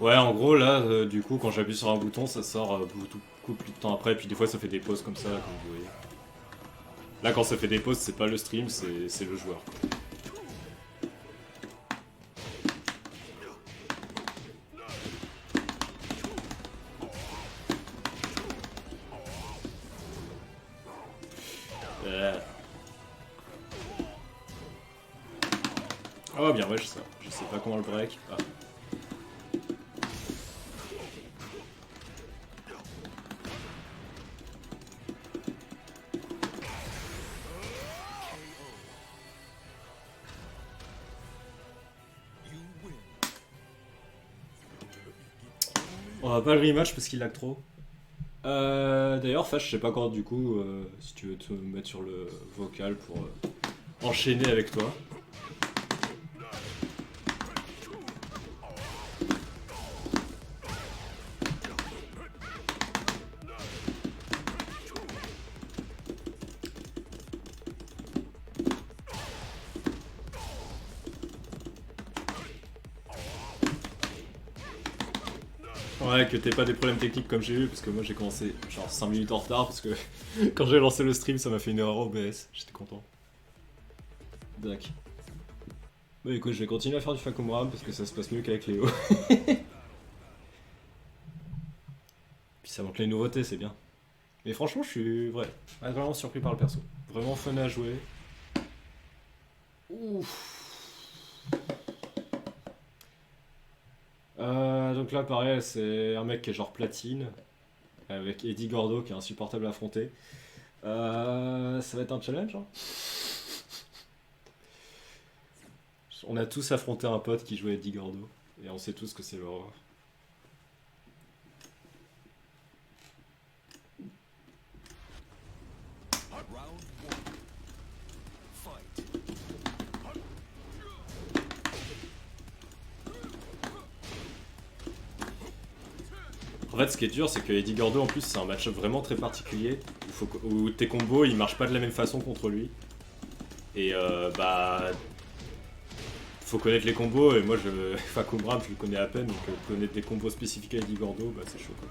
Ouais, en gros, là, du coup, quand j'appuie sur un bouton, ça sort beaucoup plus de temps après, puis des fois ça fait des pauses comme ça, comme vous voyez. Là, quand ça fait des pauses, c'est pas le stream, c'est le joueur. Oh, bien, wesh, ça. Je sais pas comment le break. Ah. On va pas le rematch parce qu'il lag trop. D'ailleurs, Fash, je sais pas quand, du coup, si tu veux te mettre sur le vocal pour enchaîner avec toi. Ouais, que t'aies pas des problèmes techniques comme j'ai eu, parce que moi j'ai commencé genre 5 minutes en retard, parce que quand j'ai lancé le stream, ça m'a fait une erreur OBS, j'étais content. Dac. Bah écoute, je vais continuer à faire du Fakumram, parce que ça se passe mieux qu'avec Léo. Puis ça montre les nouveautés, c'est bien. Mais franchement, je suis vraiment surpris par le perso. Vraiment fun à jouer. Ouf. Donc là, pareil, c'est un mec qui est genre platine, avec Eddie Gordo qui est insupportable à affronter. Ça va être un challenge, hein. On a tous affronté un pote qui jouait Eddie Gordo, et on sait tous que c'est l'horreur. En fait, ce qui est dur, c'est que Eddie Gordo, en plus, c'est un match-up vraiment très particulier, où tes combos, ils marchent pas de la même façon contre lui. Et bah... Faut connaître les combos, et moi, Fakumram, je le connais à peine, donc connaître des combos spécifiques à Eddie Gordo, bah c'est chaud, quoi.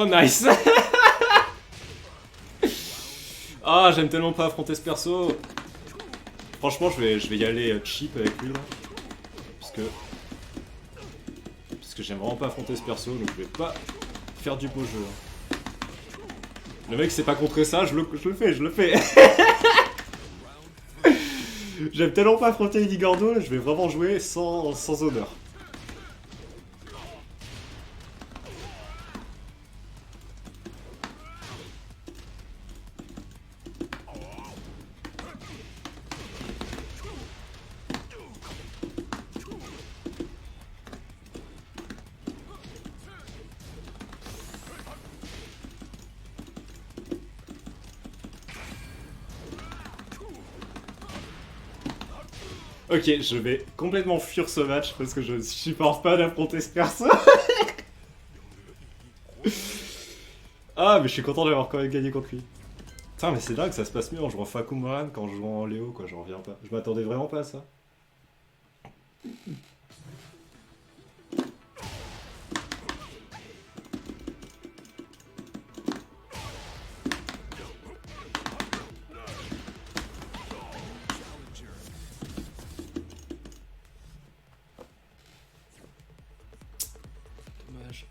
Oh nice. Ah, j'aime tellement pas affronter ce perso. Franchement, je vais y aller cheap avec lui là. Parce que j'aime vraiment pas affronter ce perso, donc je vais pas faire du beau jeu, hein. Le mec sait pas contrer ça, je le fais. J'aime tellement pas affronter Eddie Gordo, je vais vraiment jouer sans honneur. Ok, je vais complètement fuir ce match parce que je supporte pas d'affronter ce perso. Ah, mais je suis content d'avoir quand même gagné contre lui. Putain, mais c'est dingue, ça se passe mieux en jouant Fakumran qu'en jouant en Léo, quoi, j'en reviens pas. Je m'attendais vraiment pas à ça. Dommage.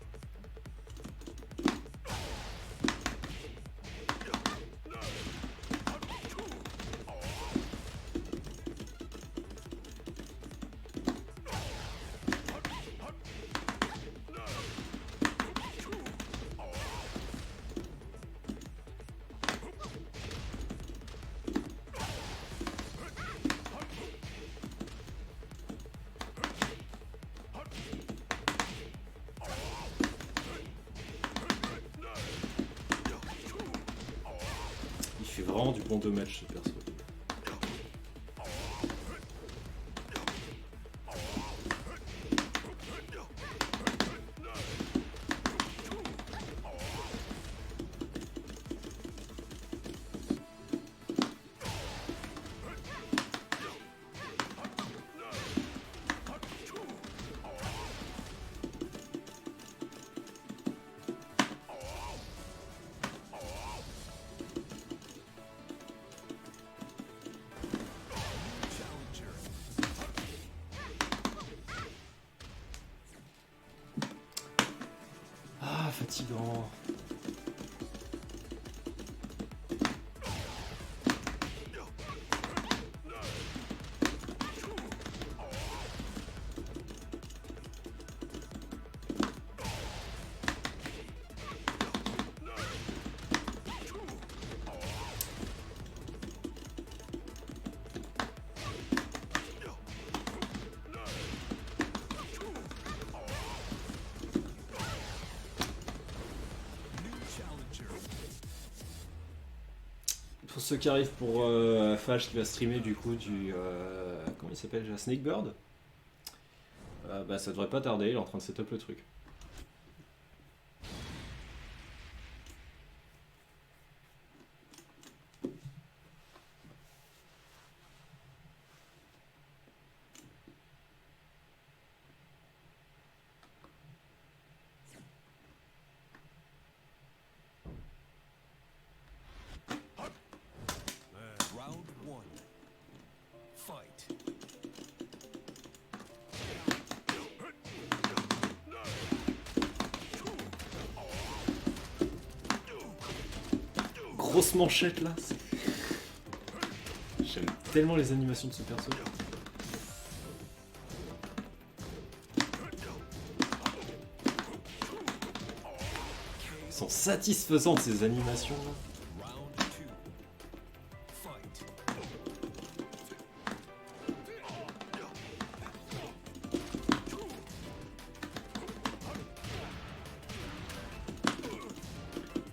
Il fait vraiment du bon 2 matchs ce perso. Ah, fatigant. Pour ceux qui arrivent pour Fash qui va streamer du coup du... comment il s'appelle déjà, Snakebird, bah ça devrait pas tarder, il est en train de setup le truc. grosse manchette là. J'aime tellement les animations de ce perso. Ils sont satisfaisantes ces animations là.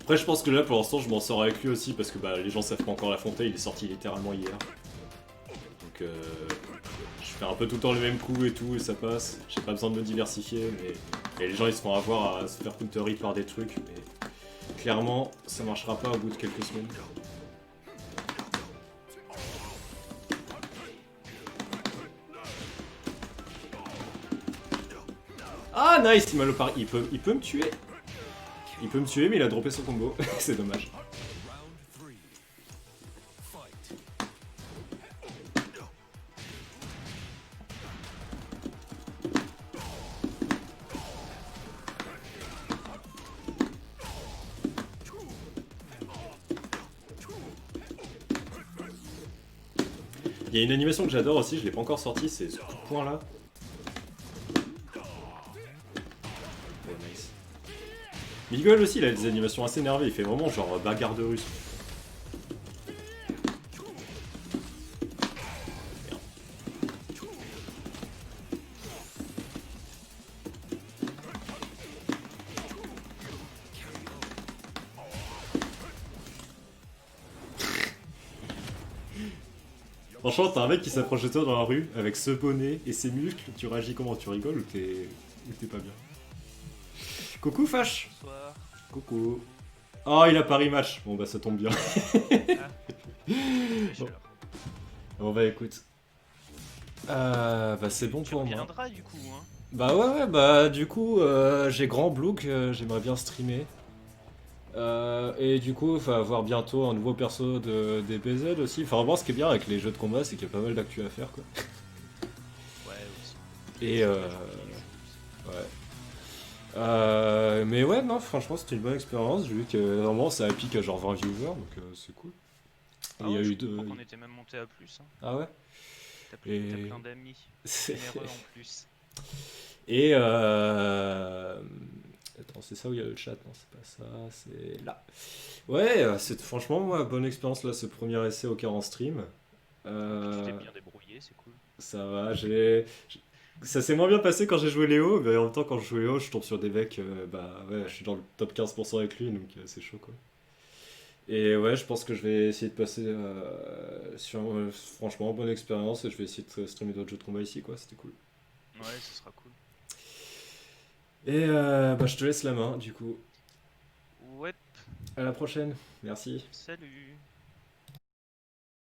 Après je pense que là pour l'instant je m'en sors avec lui aussi parce que bah, les gens savent pas encore l'affronter, il est sorti littéralement hier. Donc je fais un peu tout le temps les mêmes coups et tout et ça passe. J'ai pas besoin de me diversifier mais et les gens ils se font avoir à se faire counter hit par des trucs mais clairement ça marchera pas au bout de quelques semaines. Ah nice, il m'a le pari, il peut me tuer. Il peut me tuer mais il a droppé son combo, c'est dommage. Il y a une animation que j'adore aussi, je l'ai pas encore sortie, c'est ce coup de poing là. Oh, nice. Miguel aussi, il a des animations assez énervées, il fait vraiment genre bagarre de russe. Franchement, t'as un mec qui s'approche de toi dans la rue avec ce bonnet et ses muscles, tu réagis comment? Tu rigoles ou t'es pas bien? Coucou Fash. Bonsoir. Coucou. Oh, il a Paris match. Bon bah ça tombe bien. Bon. Bon bah écoute. Bah c'est bon Tu pour moi. reviendras du coup, hein. Bah ouais, bah du coup j'ai grand Blook, j'aimerais bien streamer. Et du coup, va avoir bientôt un nouveau perso de DBZ aussi. Enfin, vraiment, ce qui est bien avec les jeux de combat, c'est qu'il y a pas mal d'actu à faire, quoi. Ouais, aussi. Et ouais. Mais ouais, non, franchement, c'était une bonne expérience. J'ai vu que normalement, ça a piqué à genre 20 viewers, donc c'est cool. Et il y a eu deux. On était même monté à plus. Hein. Ah ouais? T'as Et- plein d'amis. Généreux en plus. Et attends, c'est ça où il y a le chat? Non, c'est pas ça, c'est là. Ouais, c'est franchement, moi, bonne expérience là, ce premier essai au 40 stream. Tu t'es bien débrouillé, c'est cool. Ça va, ça s'est moins bien passé quand j'ai joué Léo, mais en même temps, quand je joue Léo, je tombe sur des mecs, bah ouais, je suis dans le top 15% avec lui, donc c'est chaud quoi. Et ouais, je pense que je vais essayer de passer sur, franchement, bonne expérience, et je vais essayer de streamer d'autres jeux de combat ici quoi, c'était cool. Ouais, ce sera cool. Et bah je te laisse la main, du coup. Ouais, À la prochaine, merci. salut.